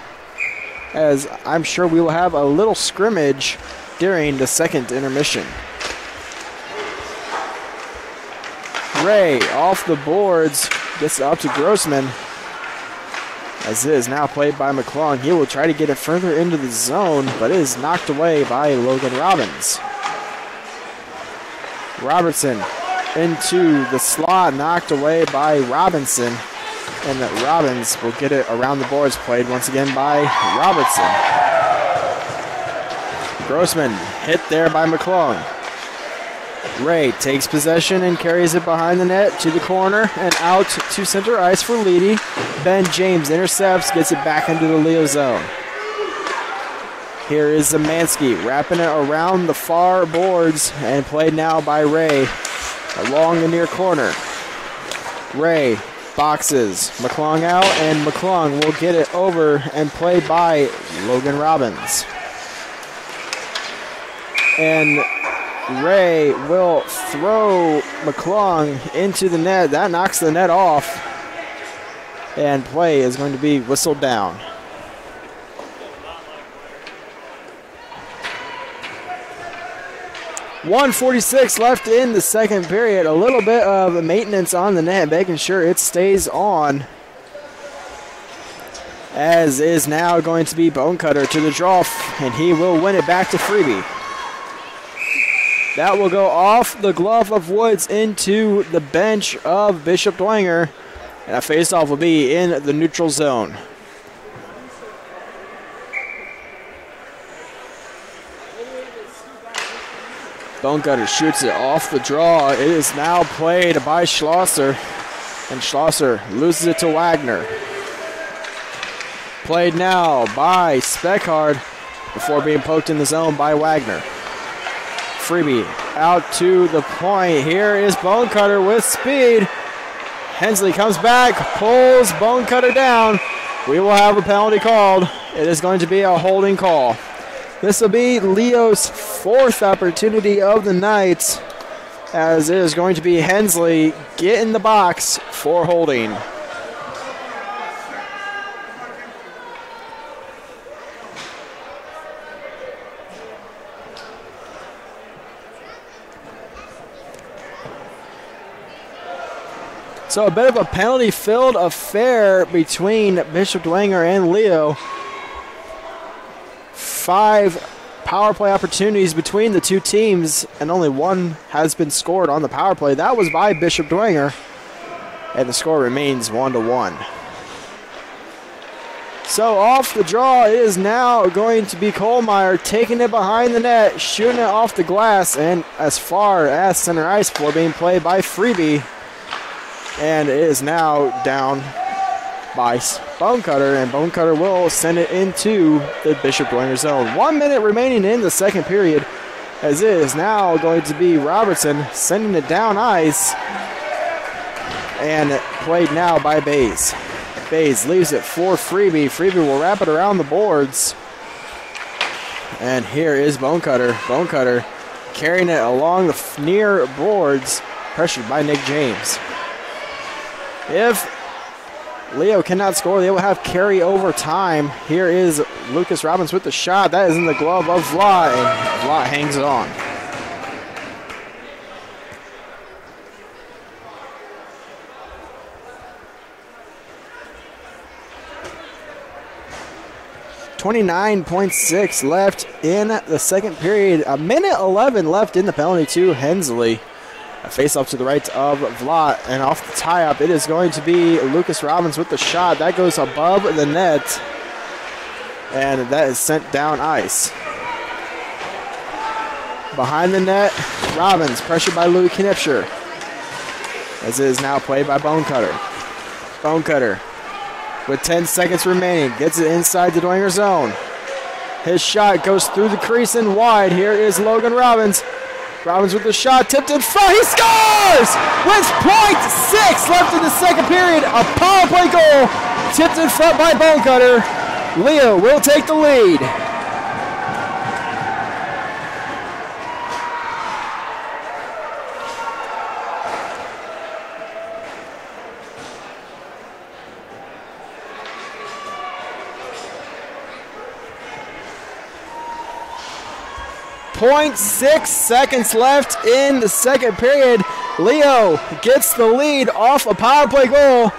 as I'm sure we will have a little scrimmage during the second intermission. Ray off the boards, gets it up to Grossman, as it is now played by McClung. He will try to get it further into the zone, but it is knocked away by Logan Robbins. Robertson into the slot, knocked away by Robinson, and that Robbins will get it around the boards, played once again by Robertson. Grossman hit there by McClung. Ray takes possession and carries it behind the net to the corner and out to center ice for Leedy. Ben James intercepts, gets it back into the Leo zone. Here is Szymanski wrapping it around the far boards and played now by Ray along the near corner. Ray boxes McClung out, and McClung will get it over and played by Logan Robbins. And Ray will throw McClung into the net. That knocks the net off. And play is going to be whistled down. .146 left in the second period. A little bit of maintenance on the net, making sure it stays on. As is now going to be Bonecutter to the draw, and he will win it back to Freebie. That will go off the glove of Woods into the bench of Bishop Dwenger. And a faceoff will be in the neutral zone. Bonecutter shoots it off the draw. It is now played by Schlosser. And Schlosser loses it to Wagner. Played now by Speckhard before being poked in the zone by Wagner. Freebie out to the point. Here is Bonecutter with speed. Hensley comes back, pulls Bonecutter down. We will have a penalty called. It is going to be a holding call. This will be Leo's fourth opportunity of the night, as it is going to be Hensley get in the box for holding. So a bit of a penalty-filled affair between Bishop Dwenger and Leo. 5 power play opportunities between the two teams, and only one has been scored on the power play. That was by Bishop Dwenger, and the score remains 1-1. So off the draw, it is now going to be Kohlmeyer taking it behind the net, shooting it off the glass, and as far as center ice for being played by Freebie. And it is now down by Bonecutter, and Bonecutter will send it into the Bishop Dwenger zone. 1 minute remaining in the second period, as it is now going to be Robertson sending it down ice, and played now by Bays. Bays leaves it for Freebie. Freebie will wrap it around the boards, and here is Bonecutter. Bonecutter carrying it along the near boards, pressured by Nick James. If Leo cannot score, they will have carryover time. Here is Lucas Robbins with the shot. That is in the glove of Vlot, and Vlot hangs it on. .29.6 left in the second period. A minute 11 left in the penalty to Hensley. A face-off to the right of Vlot, and off the tie-up, it is going to be Lucas Robbins with the shot. That goes above the net, and that is sent down ice. Behind the net, Robbins, pressured by Louis Knipscher, as it is now played by Bonecutter. Bonecutter, with 10 seconds remaining, gets it inside the Dwenger zone. His shot goes through the crease and wide. Here is Logan Robbins. Robbins with the shot, tipped in front, he scores! With .6 left in the second period, a power play goal, tipped in front by Bonecutter. Leo will take the lead. .6 seconds left in the second period. Leo gets the lead off a power play goal,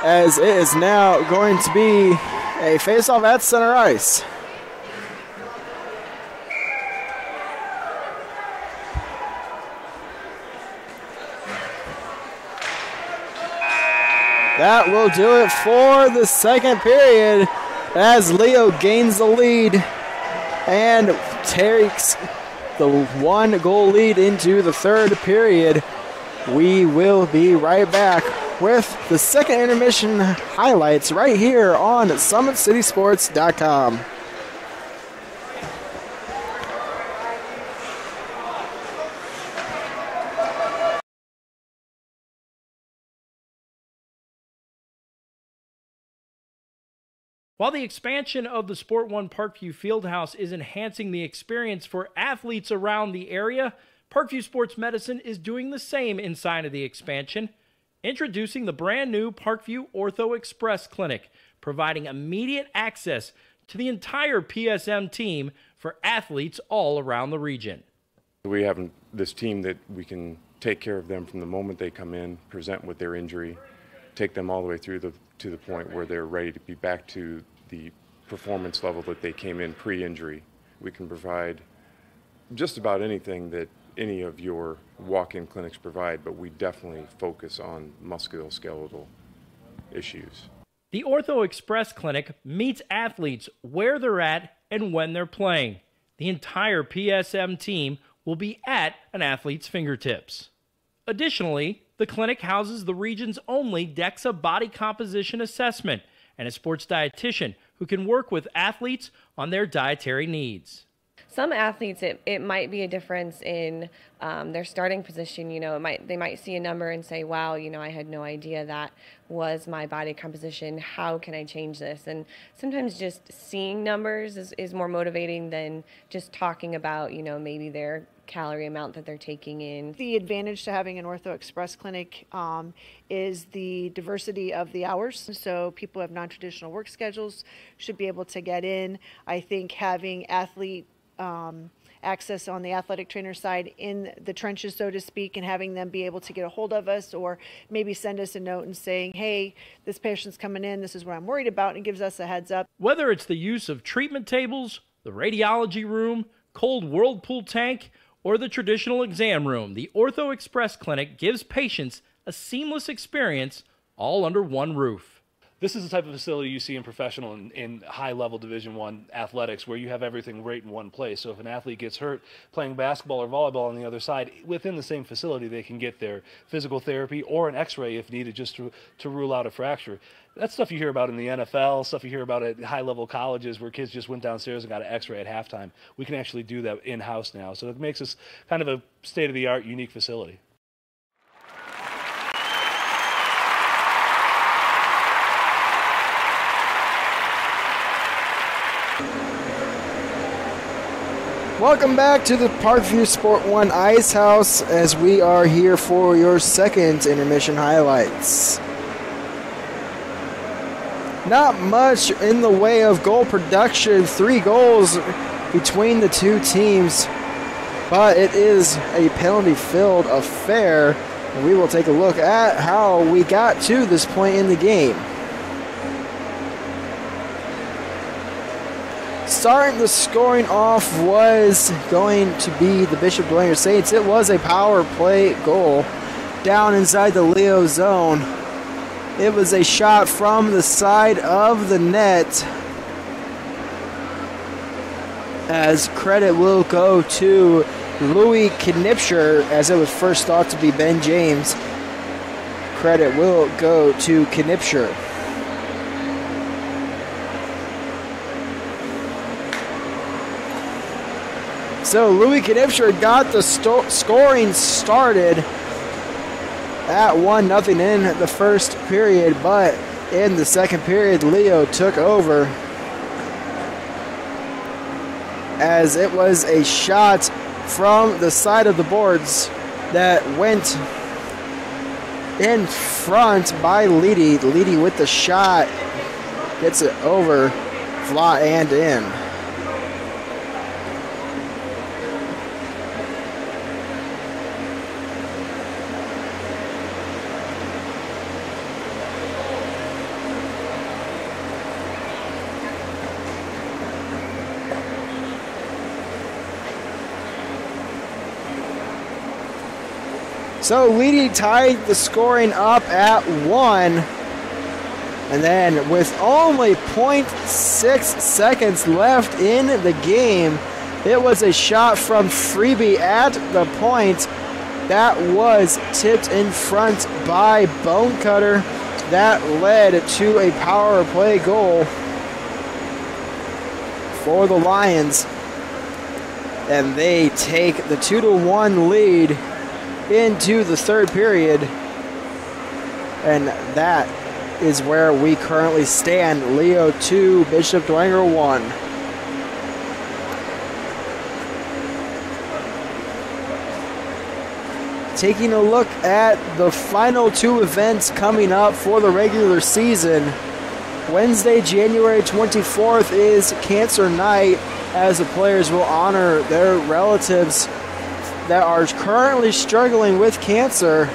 as it is now going to be a face-off at center ice. That will do it for the second period, as Leo gains the lead and takes the 1-goal lead into the third period. We will be right back with the second intermission highlights right here on SummitCitySports.com. While the expansion of the Sport One Parkview Fieldhouse is enhancing the experience for athletes around the area, Parkview Sports Medicine is doing the same inside of the expansion, introducing the brand new Parkview Ortho Express Clinic, providing immediate access to the entire PSM team for athletes all around the region. We have this team that we can take care of them from the moment they come in, present with their injury, take them all the way through to the point where they're ready to be back to the performance level that they came in pre-injury. We can provide just about anything that any of your walk-in clinics provide, but we definitely focus on musculoskeletal issues. The Ortho Express Clinic meets athletes where they're at and when they're playing. The entire PSM team will be at an athlete's fingertips. Additionally, the clinic houses the region's only DEXA body composition assessment and a sports dietitian who can work with athletes on their dietary needs. Some athletes, it might be a difference in their starting position. You know, they might see a number and say, wow, you know, I had no idea that was my body composition. How can I change this? And sometimes just seeing numbers is more motivating than just talking about, you know, maybe their calorie amount that they're taking in. The advantage to having an Ortho Express clinic is the diversity of the hours. So people who have non-traditional work schedules should be able to get in. I think having athlete access on the athletic trainer side in the trenches, so to speak, and having them be able to get a hold of us or maybe send us a note and saying, hey, this patient's coming in, this is what I'm worried about, and it gives us a heads up. Whether it's the use of treatment tables, the radiology room, cold whirlpool tank, or the traditional exam room, the Ortho Express Clinic gives patients a seamless experience all under one roof. This is the type of facility you see in professional and high-level Division I athletics where you have everything right in one place. So if an athlete gets hurt playing basketball or volleyball on the other side, within the same facility they can get their physical therapy or an x-ray if needed just to rule out a fracture. That's stuff you hear about in the NFL, stuff you hear about at high-level colleges where kids just went downstairs and got an x-ray at halftime. We can actually do that in-house now. So it makes us kind of a state-of-the-art, unique facility. Welcome back to the Parkview Sport One Ice House as we are here for your second intermission highlights. Not much in the way of goal production, 3 goals between the two teams, but it is a penalty-filled affair. We will take a look at how we got to this point in the game. Starting the scoring off was going to be the Bishop Dwenger Saints. It was a power play goal down inside the Leo zone. It was a shot from the side of the net, as credit will go to Louis Knipscher, as it was first thought to be Ben James. Credit will go to Knipscher. So Louis Knipscher got the scoring started at 1-0 in the first period, but in the second period, Leo took over as it was a shot from the side of the boards that went in front by Leedy. Leedy with the shot, gets it over, fly and in. So Leedy tied the scoring up at 1. And then with only 0.6 seconds left in the game, it was a shot from Freebie at the point that was tipped in front by Bonecutter. That led to a power play goal for the Lions. And they take the 2-1 lead into the third period, and that is where we currently stand. Leo 2, Bishop Dwenger 1. Taking a look at the final two events coming up for the regular season. Wednesday, January 24th is Cancer Night, as the players will honor their relatives that are currently struggling with cancer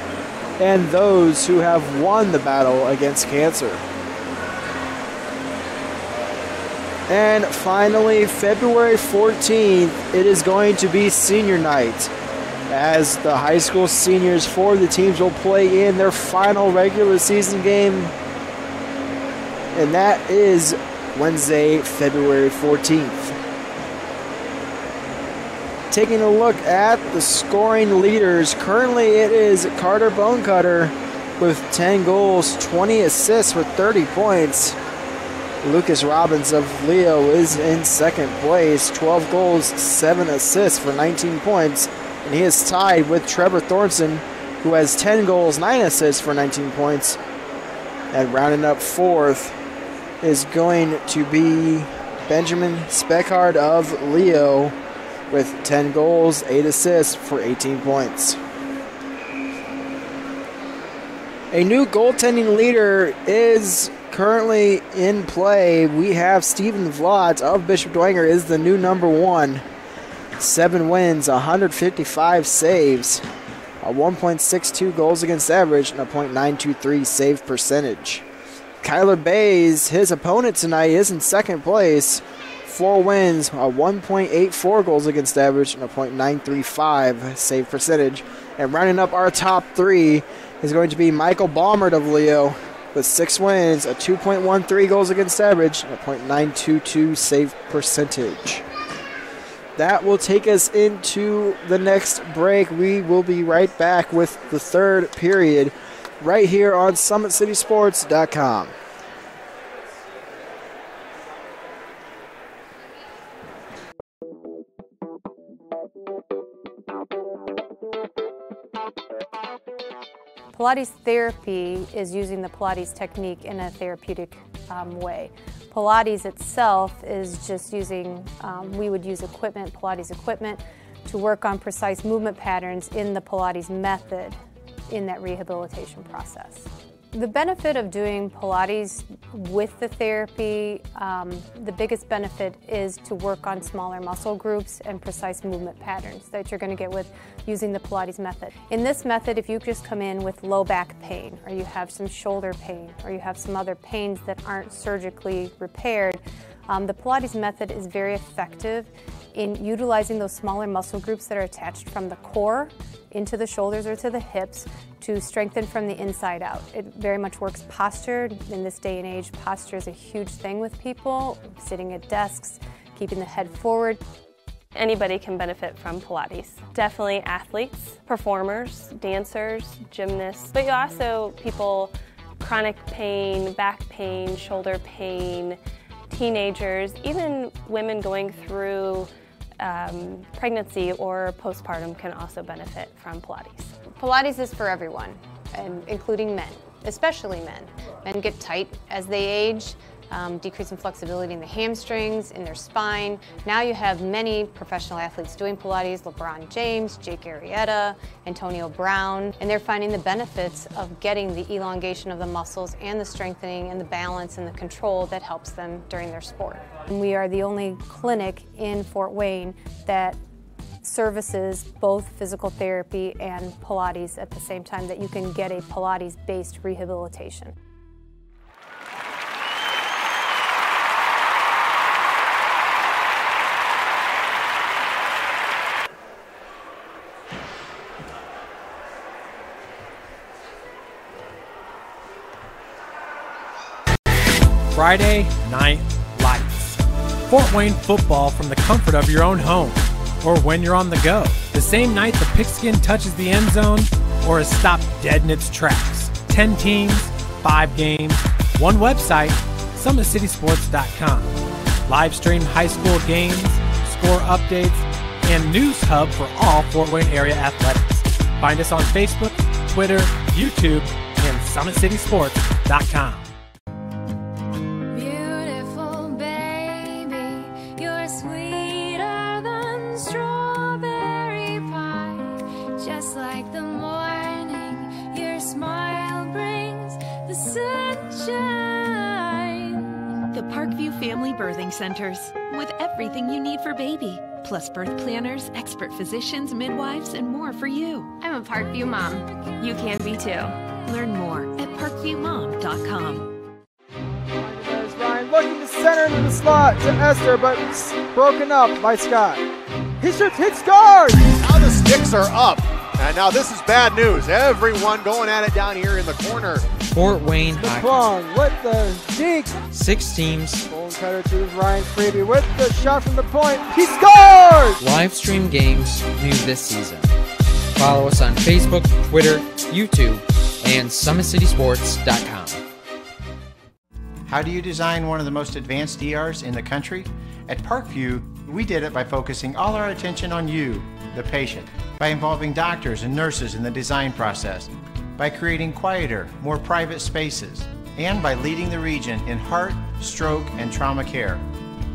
and those who have won the battle against cancer. And finally, February 14th, it is going to be Senior Night, as the high school seniors for the teams will play in their final regular season game. And that is Wednesday, February 14th. Taking a look at the scoring leaders, currently it is Carter Bonecutter with 10 goals, 20 assists with 30 points. Lucas Robbins of Leo is in second place, 12 goals, 7 assists for 19 points. And he is tied with Trevor Thornton, who has 10 goals, 9 assists for 19 points. And rounding up fourth is going to be Benjamin Speckard of Leo with 10 goals, 8 assists for 18 points. A new goaltending leader is currently in play. We have Stephen Vlad of Bishop Dwenger is the new number 1. 7 wins, 155 saves, a 1.62 goals against average, and a .923 save percentage. Kyler Bays, his opponent tonight, is in second place. 4 wins, a 1.84 goals against average, and a .935 save percentage. And rounding up our top 3 is going to be Michael Baumert of Leo with 6 wins, a 2.13 goals against average, and a .922 save percentage. That will take us into the next break. We will be right back with the third period right here on SummitCitySports.com. Pilates therapy is using the Pilates technique in a therapeutic way. Pilates itself is just using, we would use equipment, Pilates equipment, to work on precise movement patterns in the Pilates method in that rehabilitation process. The benefit of doing Pilates with the therapy, the biggest benefit is to work on smaller muscle groups and precise movement patterns that you're going to get with using the Pilates method. In this method, if you just come in with low back pain, or you have some shoulder pain, or you have some other pains that aren't surgically repaired, the Pilates method is very effective in utilizing those smaller muscle groups that are attached from the core into the shoulders or to the hips to strengthen from the inside out. It very much works posture. In this day and age, posture is a huge thing with people, sitting at desks, keeping the head forward. Anybody can benefit from Pilates. Definitely athletes, performers, dancers, gymnasts, but you also people, chronic pain, back pain, shoulder pain, teenagers, even women going through pregnancy or postpartum can also benefit from Pilates. Pilates is for everyone, and including men, especially men. Men get tight as they age, decreasing flexibility in the hamstrings, in their spine. Now you have many professional athletes doing Pilates, LeBron James, Jake Arrieta, Antonio Brown, and they're finding the benefits of getting the elongation of the muscles and the strengthening and the balance and the control that helps them during their sport. And we are the only clinic in Fort Wayne that services both physical therapy and Pilates at the same time, that you can get a Pilates-based rehabilitation. Friday Night Lights. Fort Wayne football from the comfort of your own home, or when you're on the go. The same night the pigskin touches the end zone, or is stopped dead in its tracks. 10 teams, 5 games, one website, SummitCitySports.com. Live stream high school games, score updates, and news hub for all Fort Wayne area athletics. Find us on Facebook, Twitter, YouTube, and SummitCitySports.com. morning, your smile brings the sunshine. The Parkview Family Birthing Centers, with everything you need for baby, plus birth planners, expert physicians, midwives, and more for you. I'm a Parkview mom. You can be too. Learn more at parkviewmom.com. There's Ryan looking to center into the slot to Esther, but it's broken up by Scott. He shoots, hits, scores! Now the sticks are up. And now this is bad news. Everyone going at it down here in the corner. Fort Wayne Hockey. Long with the deke. 6 teams. Bone cutter to Ryan Freeby with the shot from the point. He scores! Live stream games new this season. Follow us on Facebook, Twitter, YouTube, and SummitCitySports.com. How do you design one of the most advanced DRs in the country? At Parkview, we did it by focusing all our attention on you, the patient, by involving doctors and nurses in the design process, by creating quieter, more private spaces, and by leading the region in heart, stroke, and trauma care.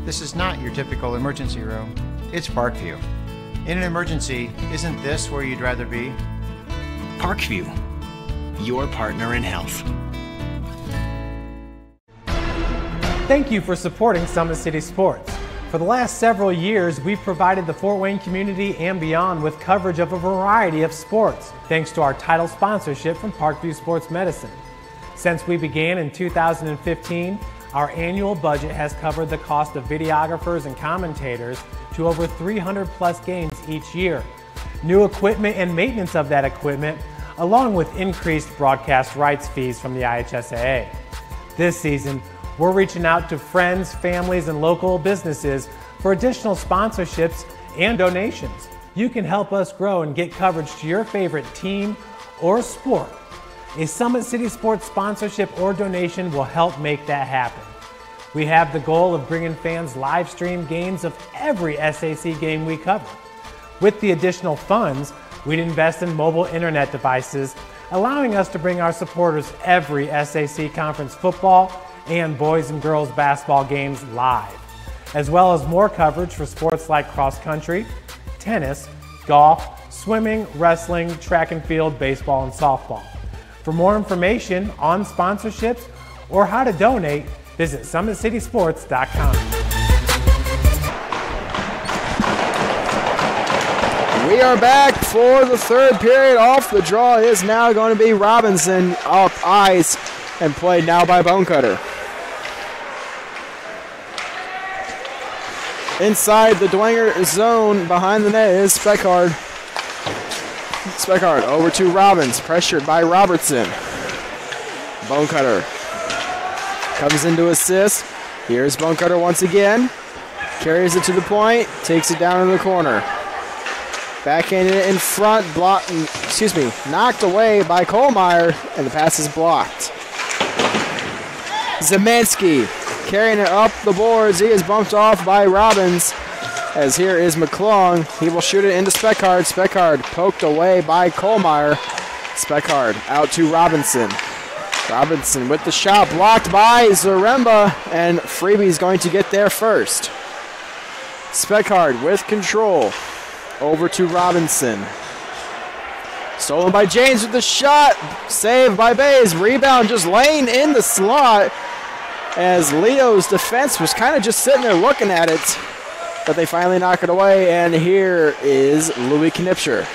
This is not your typical emergency room. It's Parkview. In an emergency, isn't this where you'd rather be? Parkview, your partner in health. Thank you for supporting Summit City Sports. For the last several years, we've provided the Fort Wayne community and beyond with coverage of a variety of sports, thanks to our title sponsorship from Parkview Sports Medicine. Since we began in 2015, our annual budget has covered the cost of videographers and commentators to over 300 plus games each year. New equipment and maintenance of that equipment, along with increased broadcast rights fees from the IHSAA. This season, we're reaching out to friends, families, and local businesses for additional sponsorships and donations. You can help us grow and get coverage to your favorite team or sport. A Summit City Sports sponsorship or donation will help make that happen. We have the goal of bringing fans live stream games of every SAC game we cover. With the additional funds, we'd invest in mobile internet devices, allowing us to bring our supporters every SAC conference football and boys and girls basketball games live, as well as more coverage for sports like cross country, tennis, golf, swimming, wrestling, track and field, baseball, and softball. For more information on sponsorships or how to donate, visit SummitCitySports.com. We are back for the third period. Off the draw is now going to be Robinson, up ice, and played now by Bonecutter. Inside the Dwenger zone behind the net is Speckard. Speckard over to Robbins, pressured by Robertson. Bonecutter comes into assist. Here's Bonecutter once again. Carries it to the point, takes it down in the corner. Backhanded it in front, knocked away by Kohlmeyer, and the pass is blocked. Zemanski carrying it up the boards. He is bumped off by Robbins. As here is McClung. He will shoot it into Speckard. Speckard poked away by Kohlmeyer. Speckard out to Robinson. Robinson with the shot blocked by Zaremba, and Freeby's going to get there first. Speckard with control. Over to Robinson. Stolen by James with the shot. Saved by Bays. Rebound just laying in the slot, as Leo's defense was kind of just sitting there looking at it. But they finally knock it away, and here is Louis Knipscher.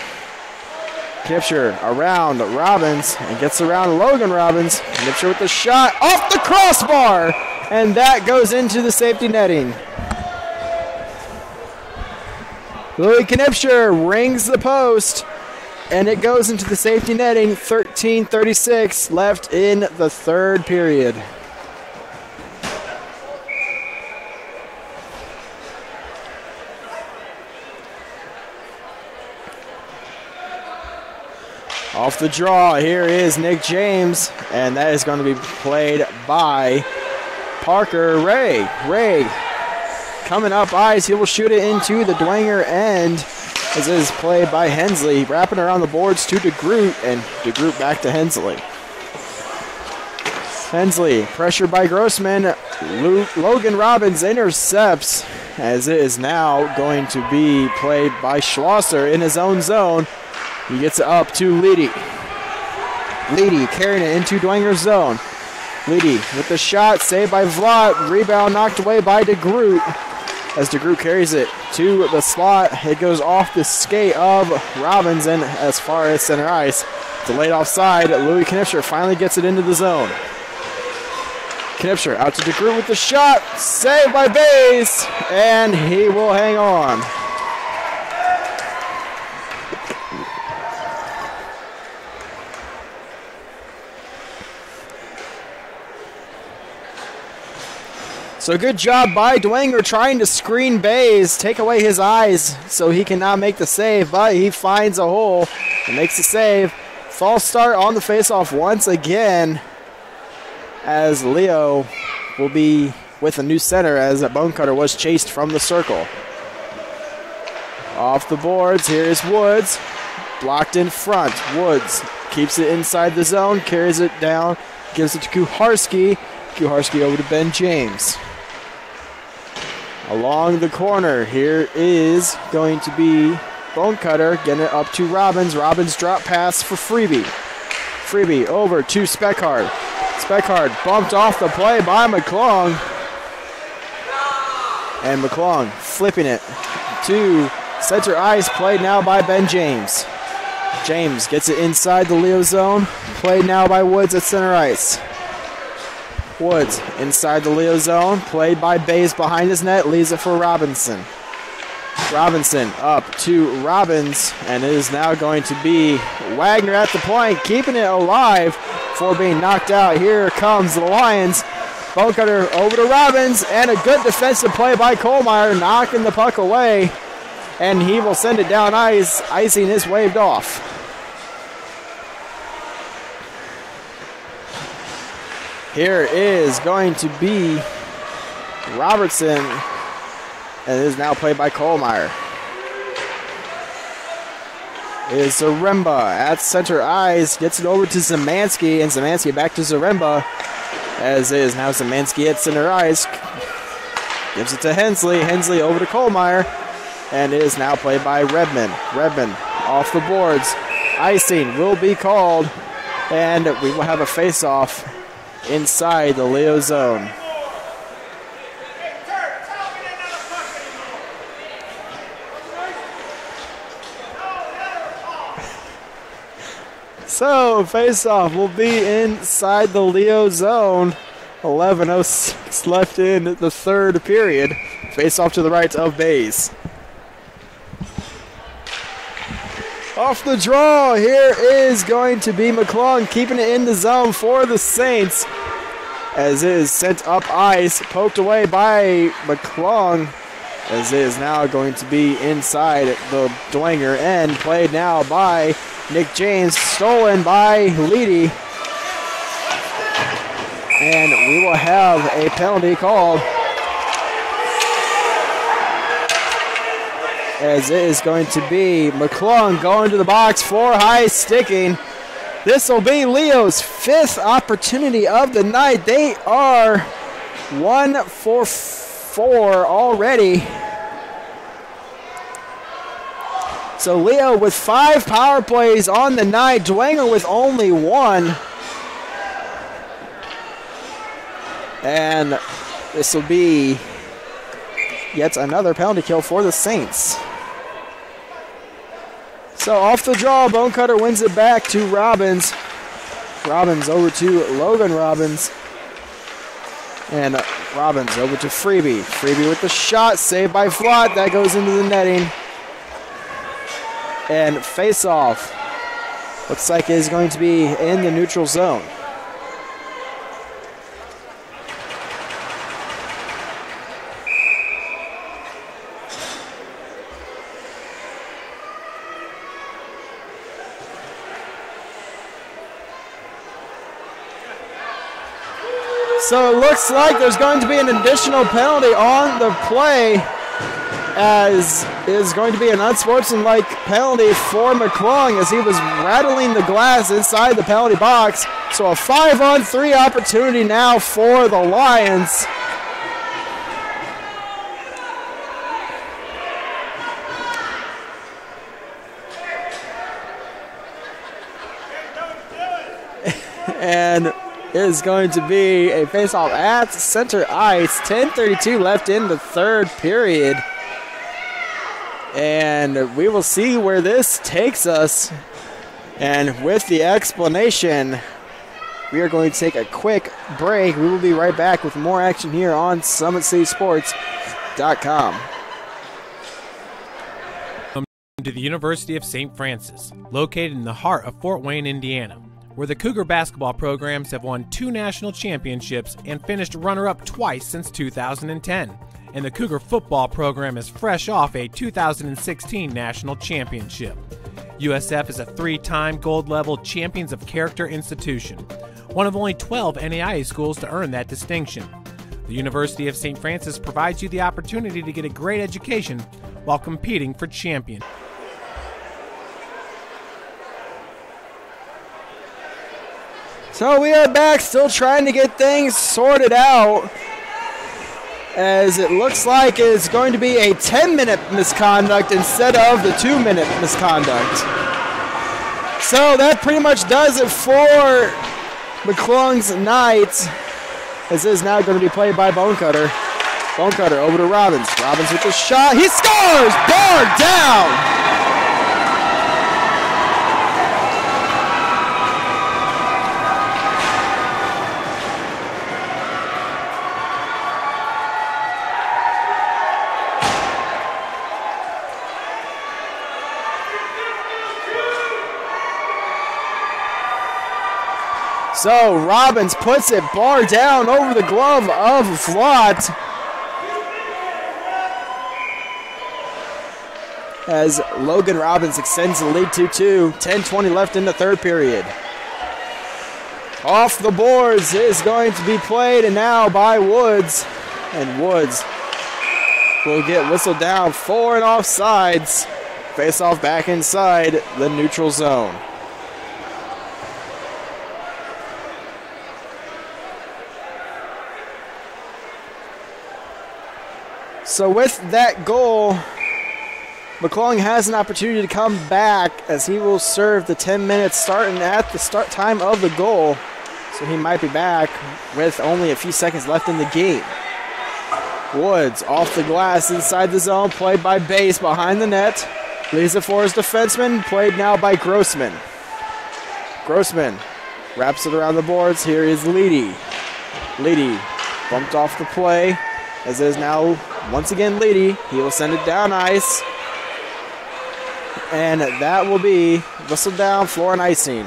Knipscher around Robbins and gets around Logan Robbins. Knipscher with the shot off the crossbar, and that goes into the safety netting. Louis Knipscher rings the post, and it goes into the safety netting. 13:36 left in the third period. Off the draw, here is Nick James, and that is going to be played by Parker Ray. Ray coming up ice, he will shoot it into the Dwenger end, as it is played by Hensley, wrapping around the boards to DeGroot, and DeGroot back to Hensley. Hensley, pressured by Grossman. Logan Robbins intercepts, as it is now going to be played by Schlosser in his own zone. He gets it up to Leedy. Leedy carrying it into Dwenger's zone. Leedy with the shot, saved by Vlad. Rebound knocked away by DeGroot. As DeGroot carries it to the slot, it goes off the skate of Robbins and as far as center ice. Delayed offside, Louis Knipscher finally gets it into the zone. Knipscher out to DeGroot with the shot, saved by Bays, and he will hang on. So good job by Dwenger trying to screen Bays, take away his eyes so he cannot make the save, but he finds a hole and makes the save. False start on the faceoff once again as Leo will be with a new center as Bonecutter was chased from the circle. Off the boards, here's Woods, blocked in front. Woods keeps it inside the zone, carries it down, gives it to Kucharski. Kucharski over to Ben James. Along the corner, here is going to be Bonecutter getting it up to Robbins. Robbins drop pass for Freebie. Freebie over to Speckhard. Speckhard bumped off the play by McClung. And McClung flipping it to center ice, played now by Ben James. James gets it inside the Leo zone, played now by Woods at center ice. Woods inside the Leo zone, played by Bays behind his net, leaves it for Robinson. Robinson up to Robbins, and it is now going to be Wagner at the point, keeping it alive before being knocked out. Here comes the Lions. Bonecutter over to Robbins, and a good defensive play by Kohlmeyer, knocking the puck away, and he will send it down ice. Icing is waved off. Here is going to be Robertson, and it is now played by Kohlmeyer. It is Zaremba at center ice, gets it over to Zemansky, and Zemansky back to Zaremba, as it is now Zemansky at center ice. Gives it to Hensley, Hensley over to Kohlmeyer, and it is now played by Redmond. Redmond off the boards. Icing will be called, and we will have a face-off inside the Leo zone. So, face-off will be inside the Leo zone. 11:06 left in the third period. Face-off to the right of Bays. Off the draw, here is going to be McClung keeping it in the zone for the Saints. As it is sent up ice, poked away by McClung. As it is now going to be inside the Dwenger end, played now by Nick James, stolen by Leedy. And we will have a penalty called, as it is going to be McClung going to the box for high sticking. This will be Leo's fifth opportunity of the night. They are 1 for 4 already. So Leo with 5 power plays on the night, Dwenger with only 1. And this will be yet another penalty kill for the Saints. So off the draw, Bonecutter wins it back to Robbins. Robbins over to Logan Robbins. And Robbins over to Freebie. Freebie with the shot, saved by Flott. That goes into the netting. And face-off looks like it is going to be in the neutral zone. So it looks like there's going to be an additional penalty on the play, as is going to be an unsportsmanlike penalty for McClung as he was rattling the glass inside the penalty box. So a 5-on-3 opportunity now for the Lions. And it is going to be a face-off at center ice. 10:32 left in the third period. And we will see where this takes us. And with the explanation, we are going to take a quick break. We will be right back with more action here on SummitCitySports.com. To the University of St. Francis, located in the heart of Fort Wayne, Indiana, where the Cougar basketball programs have won 2 national championships and finished runner-up twice since 2010. And the Cougar football program is fresh off a 2016 national championship. USF is a 3-time gold-level Champions of Character institution, one of only 12 NAIA schools to earn that distinction. The University of St. Francis provides you the opportunity to get a great education while competing for champions. So we are back, still trying to get things sorted out, as it looks like it's going to be a 10-minute misconduct instead of the 2-minute misconduct. So that pretty much does it for McClung's night, as it is now going to be played by Bonecutter. Bonecutter over to Robbins. Robbins with the shot. He scores! Bar down! So Robbins puts it bar down over the glove of Flott, as Logan Robbins extends the lead to 2. 10:20 left in the third period. Off the boards is going to be played and now by Woods. And Woods will get whistled down for an offsides. Face off back inside the neutral zone. So with that goal, McClung has an opportunity to come back, as he will serve the 10 minutes starting at the start time of the goal. So he might be back with only a few seconds left in the game. Woods off the glass inside the zone, played by Bass behind the net. Leaves it for his defenseman, played now by Grossman. Grossman wraps it around the boards. Here is Leedy. Leedy bumped off the play, as it is now once again Leedy. He will send it down ice. And that will be whistled down, floor and icing.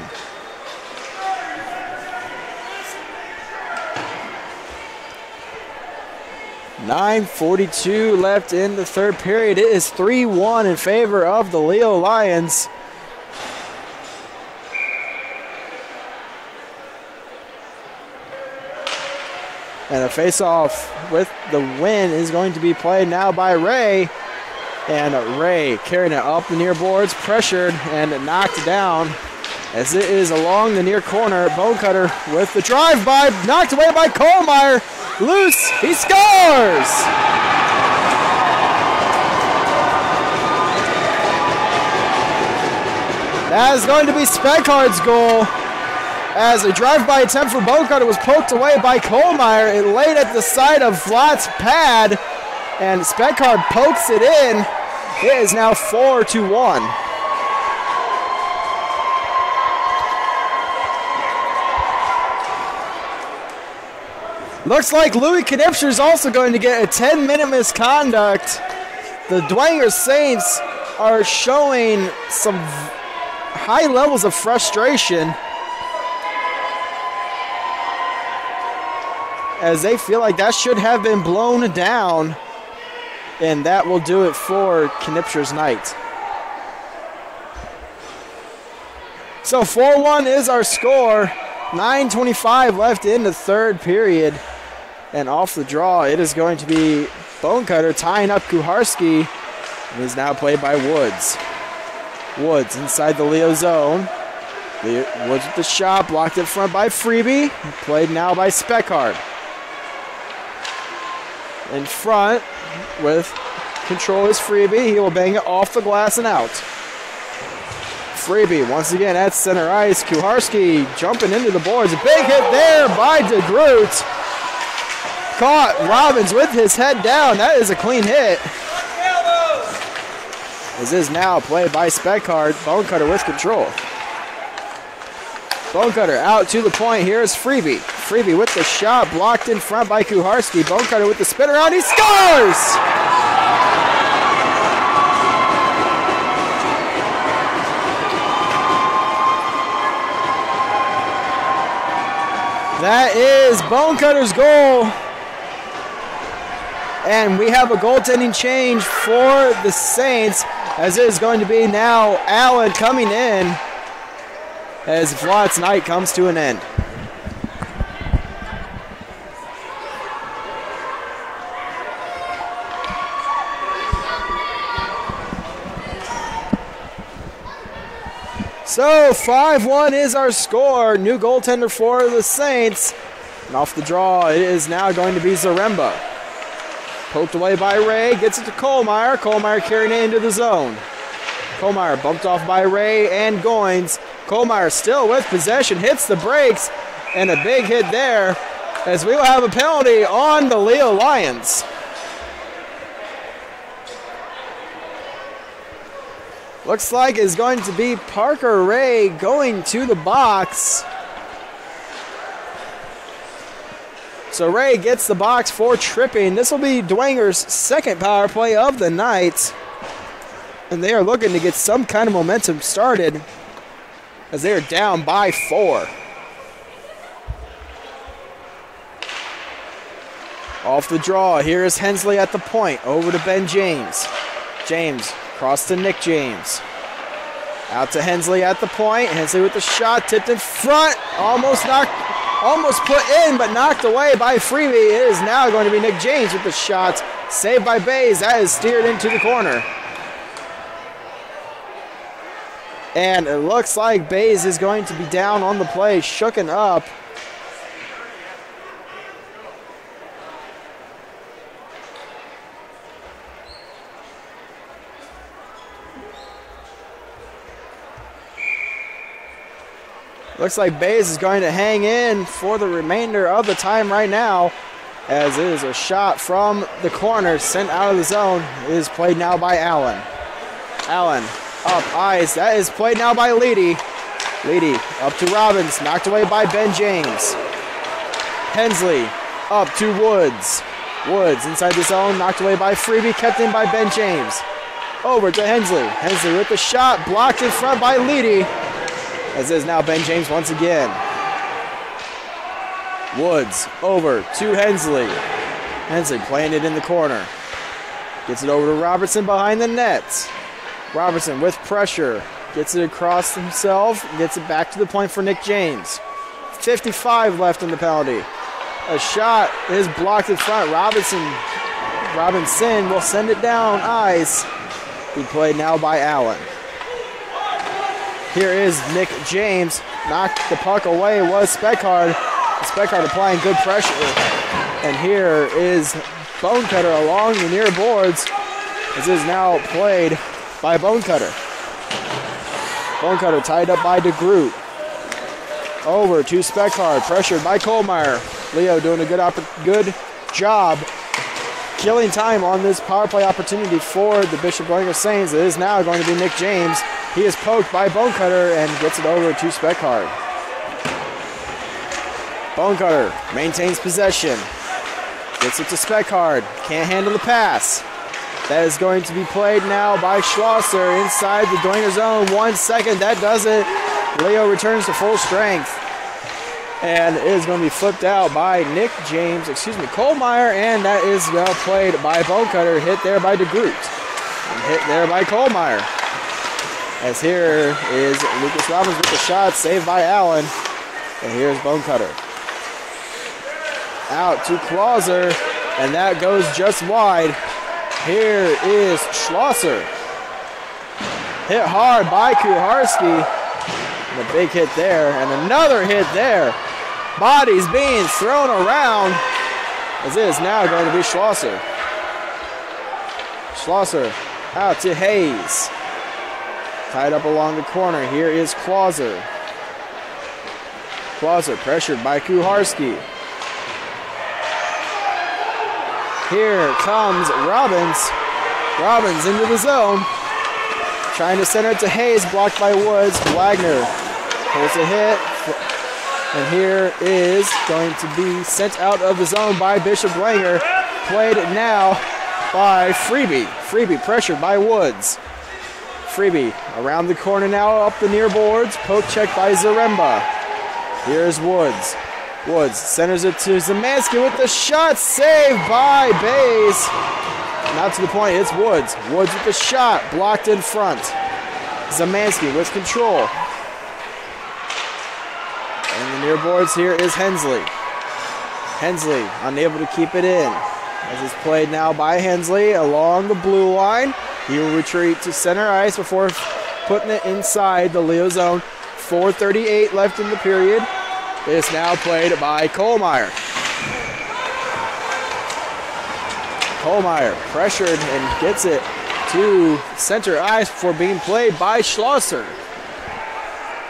.9:42 left in the third period. It is 3-1 in favor of the Leo Lions. And a face-off with the win is going to be played now by Ray. And Ray carrying it up the near boards, pressured and knocked down as it is along the near corner. Bonecutter with the drive-by, knocked away by Kohlmeyer. Loose, he scores! That is going to be Speckhart's goal, as a drive-by attempt for Bonecutter was poked away by Kohlmeyer. It laid at the side of Flott's pad, and Speckhart pokes it in. It is now 4-1. Looks like Louis Knipscher is also going to get a 10-minute misconduct. The Dwenger Saints are showing some high levels of frustration, as they feel like that should have been blown down, and that will do it for Knipscher's night. So 4-1 is our score. 9:25 left in the third period. And off the draw, it is going to be Bonecutter tying up Kuharski. And is now played by Woods. Woods inside the Leo zone. Woods with the shot, blocked in front by Freebie. Played now by Speckhard. In front with control is Freebie. He will bang it off the glass and out. Freebie once again at center ice. Kuharski jumping into the boards. A big hit there by DeGroot. Caught Robbins with his head down. That is a clean hit. This is now played by Speckard. Bonecutter with control. Bonecutter out to the point. Here's Freebie. Freebie with the shot, blocked in front by Kuharski. Bonecutter with the spin around. He scores! That is Bonecutter's goal. And we have a goaltending change for the Saints, as it is going to be now Allen coming in as Vlott's night comes to an end. So 5-1 is our score. New goaltender for the Saints. And off the draw, it is now going to be Zaremba. Poked away by Ray, gets it to Kohlmeyer. Kohlmeyer carrying it into the zone. Kohlmeyer bumped off by Ray and Goins. Kohlmeyer still with possession, hits the brakes, and a big hit there, as we will have a penalty on the Leo Lions. Looks like it's going to be Parker Ray going to the box. So Ray gets the box for tripping. This will be Dwenger's second power play of the night. And they are looking to get some kind of momentum started, as they are down by 4. Off the draw, here is Hensley at the point. Over to Ben James. James across to Nick James. Out to Hensley at the point. Hensley with the shot, tipped in front. Almost put in, but knocked away by Freebie. It is now going to be Nick James with the shot. Saved by Bays. That is steered into the corner. And it looks like Bays is going to be down on the play, shooken up. Looks like Bays is going to hang in for the remainder of the time right now, as it is a shot from the corner sent out of the zone. It is played now by Allen. Allen up ice. That is played now by Leedy. Leedy up to Robbins. Knocked away by Ben James. Hensley up to Woods. Woods inside the zone. Knocked away by Freebie. Kept in by Ben James. Over to Hensley. Hensley with the shot. Blocked in front by Leedy. As is now Ben James once again. Woods over to Hensley. Hensley playing it in the corner. Gets it over to Robertson behind the net. Robertson with pressure. Gets it across himself. Gets it back to the point for Nick James. 55 left in the penalty. A shot is blocked in front. Robinson will send it down ice. Be played now by Allen. Here is Nick James. Knocked the puck away was Speckard. Speckard applying good pressure. And here is Bonecutter along the near boards. This is now played by Bonecutter. Bonecutter tied up by DeGroot. Over to Speckard. Pressured by Kohlmeyer. Leo doing a good job killing time on this power play opportunity for the Bishop Dwenger Saints. It is now going to be Nick James. He is poked by Bonecutter and gets it over to Speckard. Bonecutter maintains possession. Gets it to Speckard. Can't handle the pass. That is going to be played now by Schlosser inside the Dwenger zone. 1 second. That does it. Leo returns to full strength. And it is going to be flipped out by Kohlmeyer, and that is well played by Bonecutter. Hit there by DeGroot. And hit there by Kohlmeyer. As here is Lucas Robbins with the shot, saved by Allen. And here's Bonecutter. Out to Clauser, and that goes just wide. Here is Schlosser. Hit hard by Kuharski. And a big hit there, and another hit there. Bodies being thrown around, as it is now going to be Schlosser. Schlosser out to Hayes. Tied up along the corner. Here is Clauser. Clauser pressured by Kuharski. Here comes Robbins. Robbins into the zone. Trying to center it to Hayes, blocked by Woods. Wagner pulls a hit. And here is going to be sent out of the zone by Bishop Dwenger. Played now by Freeby. Freeby pressured by Woods. Freeby around the corner now, up the near boards. Poke check by Zaremba. Here's Woods. Woods centers it to Zemansky with the shot. Saved by Bays. Not to the point, it's Woods. Woods with the shot, blocked in front. Zemansky with control. And the near boards here is Hensley. Hensley unable to keep it in. As it's played now by Hensley along the blue line. He will retreat to center ice before putting it inside the Leo zone. 4:38 left in the period. It's now played by Kohlmeyer. Kohlmeyer pressured and gets it to center ice before being played by Schlosser.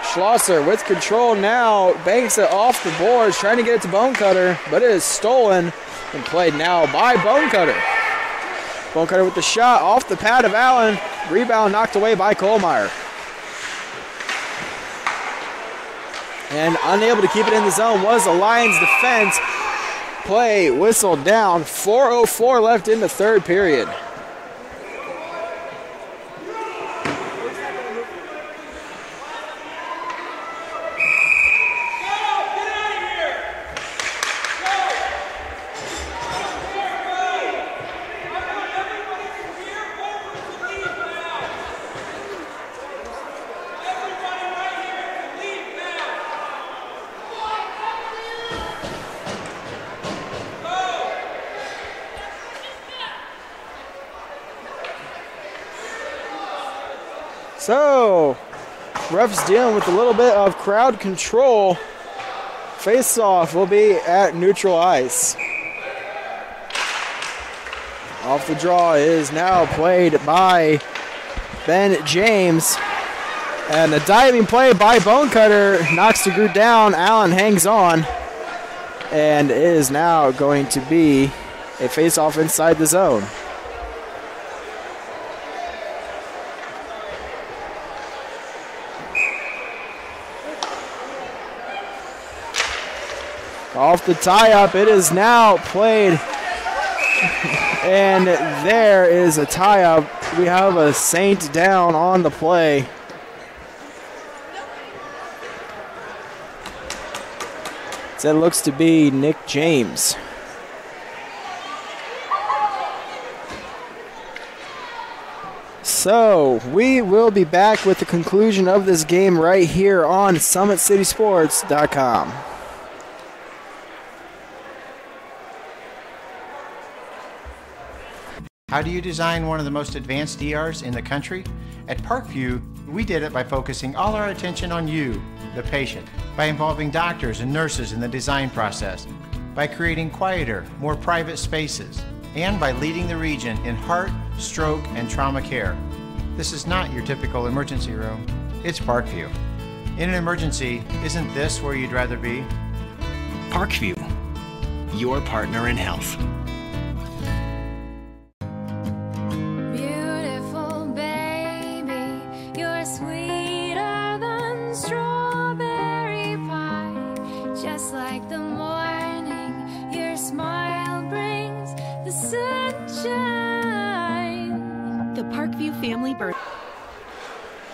Schlosser with control now, banks it off the boards, trying to get it to Bonecutter, but it is stolen and played now by Bonecutter. Bonecutter with the shot off the pad of Allen, rebound knocked away by Kohlmeyer. And unable to keep it in the zone was the Lions defense. Play whistled down, 4:04 left in the third period. So, refs dealing with a little bit of crowd control. Face-off will be at neutral ice. Off the draw is now played by Ben James. And the diving play by Bonecutter knocks the group down. Allen hangs on. And it is now going to be a face-off inside the zone. Off the tie-up, it is now played, and there is a tie-up. We have a Saint down on the play. That looks to be Nick James. So we will be back with the conclusion of this game right here on SummitCitySports.com. How do you design one of the most advanced ERs in the country? At Parkview, we did it by focusing all our attention on you, the patient, by involving doctors and nurses in the design process, by creating quieter, more private spaces, and by leading the region in heart, stroke, and trauma care. This is not your typical emergency room. It's Parkview. In an emergency, isn't this where you'd rather be? Parkview, your partner in health. Family birthday.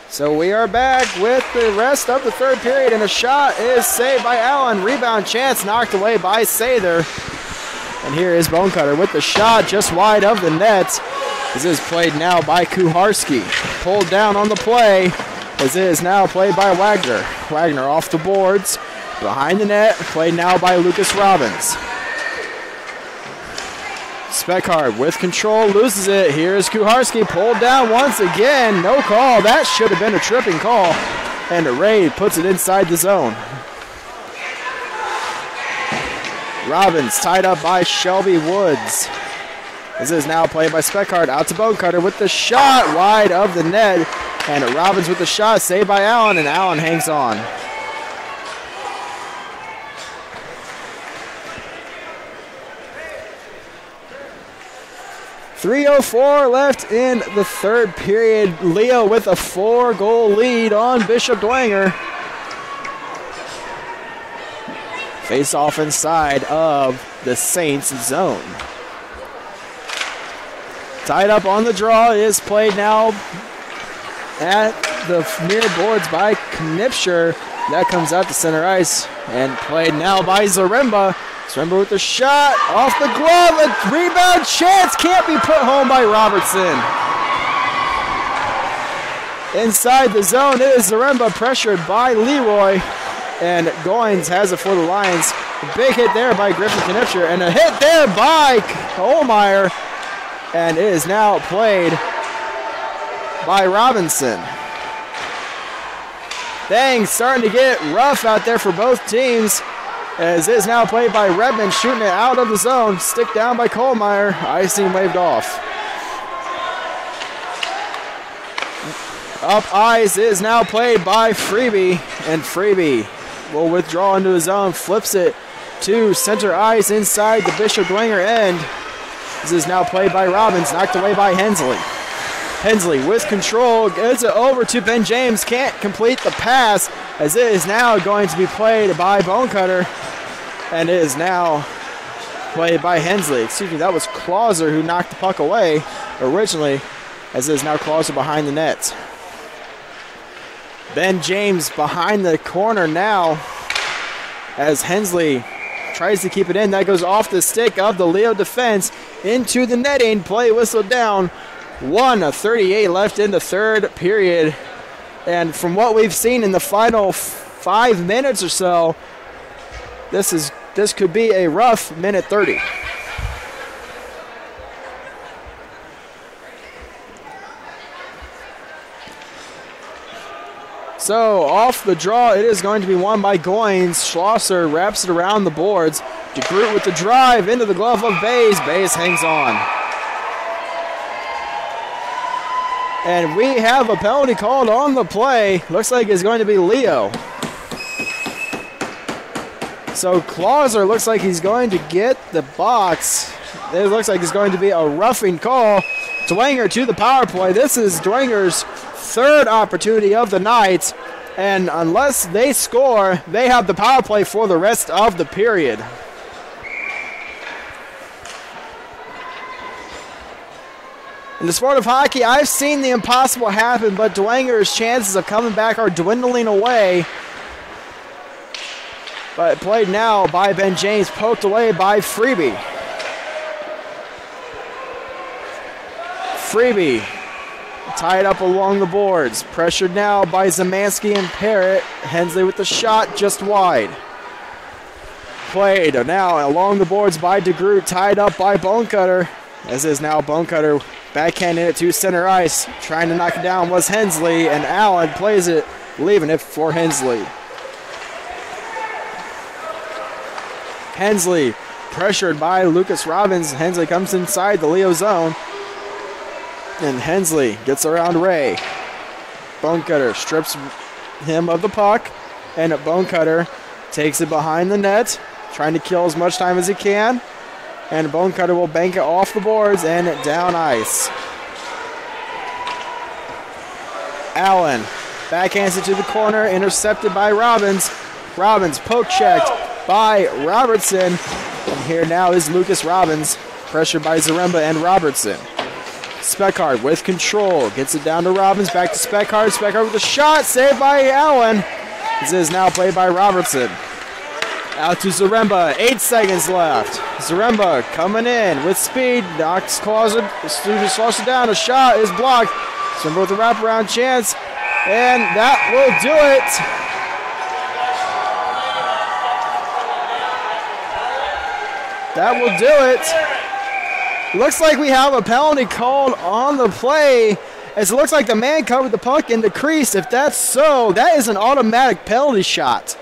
So we are back with the rest of the third period, and a shot is saved by Allen. Rebound chance knocked away by Sather. And here is Bonecutter with the shot just wide of the net. This is played now by Kuharski. Pulled down on the play. As it is now played by Wagner. Wagner off the boards. Behind the net. Played now by Lucas Robbins. Speckhard with control, loses it. Here's Kuharski, pulled down once again. No call. That should have been a tripping call. And Ray puts it inside the zone. Robbins tied up by Shelby Woods. This is now played by Speckhard. Out to Bonecutter with the shot wide of the net. And Robbins with the shot, saved by Allen, and Allen hangs on. .304 left in the third period. Leo with a 4-goal lead on Bishop Dwenger. Face off inside of the Saints zone. Tied up on the draw is played now at the near boards by Knipscher. That comes out to center ice and played now by Zaremba. Zaremba with the shot off the glove. A rebound chance can't be put home by Robertson. Inside the zone is Zaremba, pressured by Leroy. And Goins has it for the Lions. A big hit there by Griffin Knipscher. And a hit there by Holmeyer. And it is now played by Robinson. Things starting to get rough out there for both teams, as it is now played by Redmond, shooting it out of the zone. Stick down by Kohlmeyer. Icing waved off. Up ice is now played by Freeby, and Freeby will withdraw into his zone, flips it to center ice inside the Bishop Dwenger end. This is now played by Robbins, knocked away by Hensley. Hensley with control, gets it over to Ben James, can't complete the pass, as it is now going to be played by Bonecutter, and it is now played by Hensley. Excuse me, that was Clauser who knocked the puck away originally, as it is now Clauser behind the net. Ben James behind the corner now, as Hensley tries to keep it in. That goes off the stick of the Leo defense into the netting. Play whistled down. 1:38 left in the third period. And from what we've seen in the final 5 minutes or so, this could be a rough minute 30. So off the draw, it is going to be won by Goins. Schlosser wraps it around the boards. DeGroot with the drive into the glove of Bays. Bays hangs on. And we have a penalty called on the play. Looks like it's going to be Leo. So Clauser looks like he's going to get the box. It looks like it's going to be a roughing call. Dwenger to the power play. This is Dwenger's third opportunity of the night, and unless they score, they have the power play for the rest of the period. In the sport of hockey, I've seen the impossible happen, but Dwenger's chances of coming back are dwindling away. But played now by Ben James, poked away by Freeby. Freeby tied up along the boards. Pressured now by Zemansky and Parrott. Hensley with the shot just wide. Played now along the boards by DeGroot, tied up by Bonecutter. As is now Bonecutter backhanding it to center ice. Trying to knock it down was Hensley, and Allen plays it, leaving it for Hensley. Hensley pressured by Lucas Robbins. Hensley comes inside the Leo zone. And Hensley gets around Ray. Bonecutter strips him of the puck. And Bonecutter takes it behind the net, trying to kill as much time as he can. And Bonecutter will bank it off the boards and down ice. Allen backhands it to the corner, intercepted by Robbins. Robbins poke checked by Robertson. And here now is Lucas Robbins, pressured by Zaremba and Robertson. Speckard with control, gets it down to Robbins, back to Speckard. Speckard with a shot, saved by Allen. This is now played by Robertson. Out to Zaremba, 8 seconds left. Zaremba coming in with speed, knocks Clauser down. A shot is blocked. Zaremba with a wraparound chance, and that will do it. That will do it. Looks like we have a penalty called on the play, as it looks like the man covered the puck in the crease. If that's so, that is an automatic penalty shot.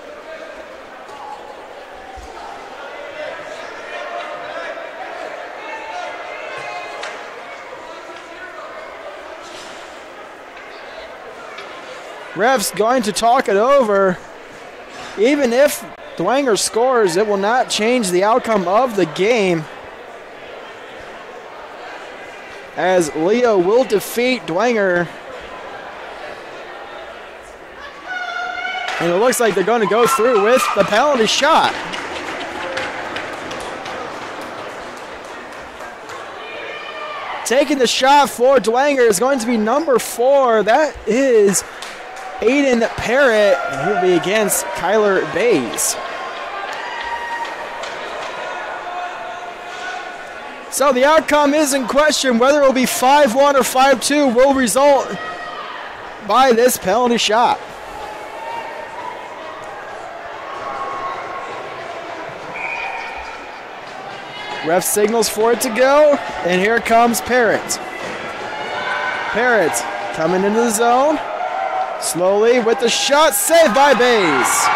Ref's going to talk it over. Even if Dwenger scores, it will not change the outcome of the game, as Leo will defeat Dwenger. And it looks like they're going to go through with the penalty shot. Taking the shot for Dwenger is going to be number 4. That is Aiden Parrott. He'll be against Kyler Bays. So the outcome is in question. Whether it will be 5-1 or 5-2 will result by this penalty shot. Ref signals for it to go, and here comes Parrott. Parrott coming into the zone, slowly with the shot, saved by Bays.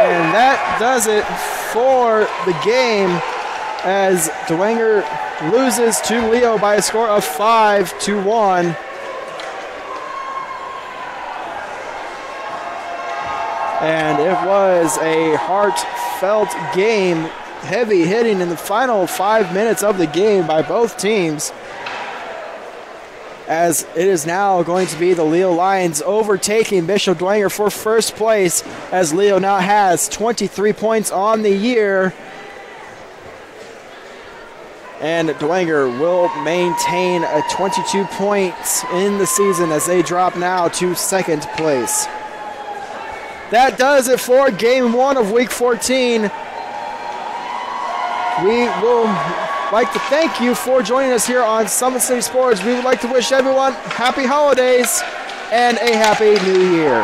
And that does it for the game, as Dwenger loses to Leo by a score of 5-1. And it was a heartfelt game, heavy hitting in the final 5 minutes of the game by both teams, as it is now going to be the Leo Lions overtaking Bishop Dwenger for first place, as Leo now has 23 points on the year. And Dwenger will maintain a 22 points in the season as they drop now to second place. That does it for Game 1 of Week 14. We will like to thank you for joining us here on Summit City Sports. We would like to wish everyone happy holidays and a happy new year.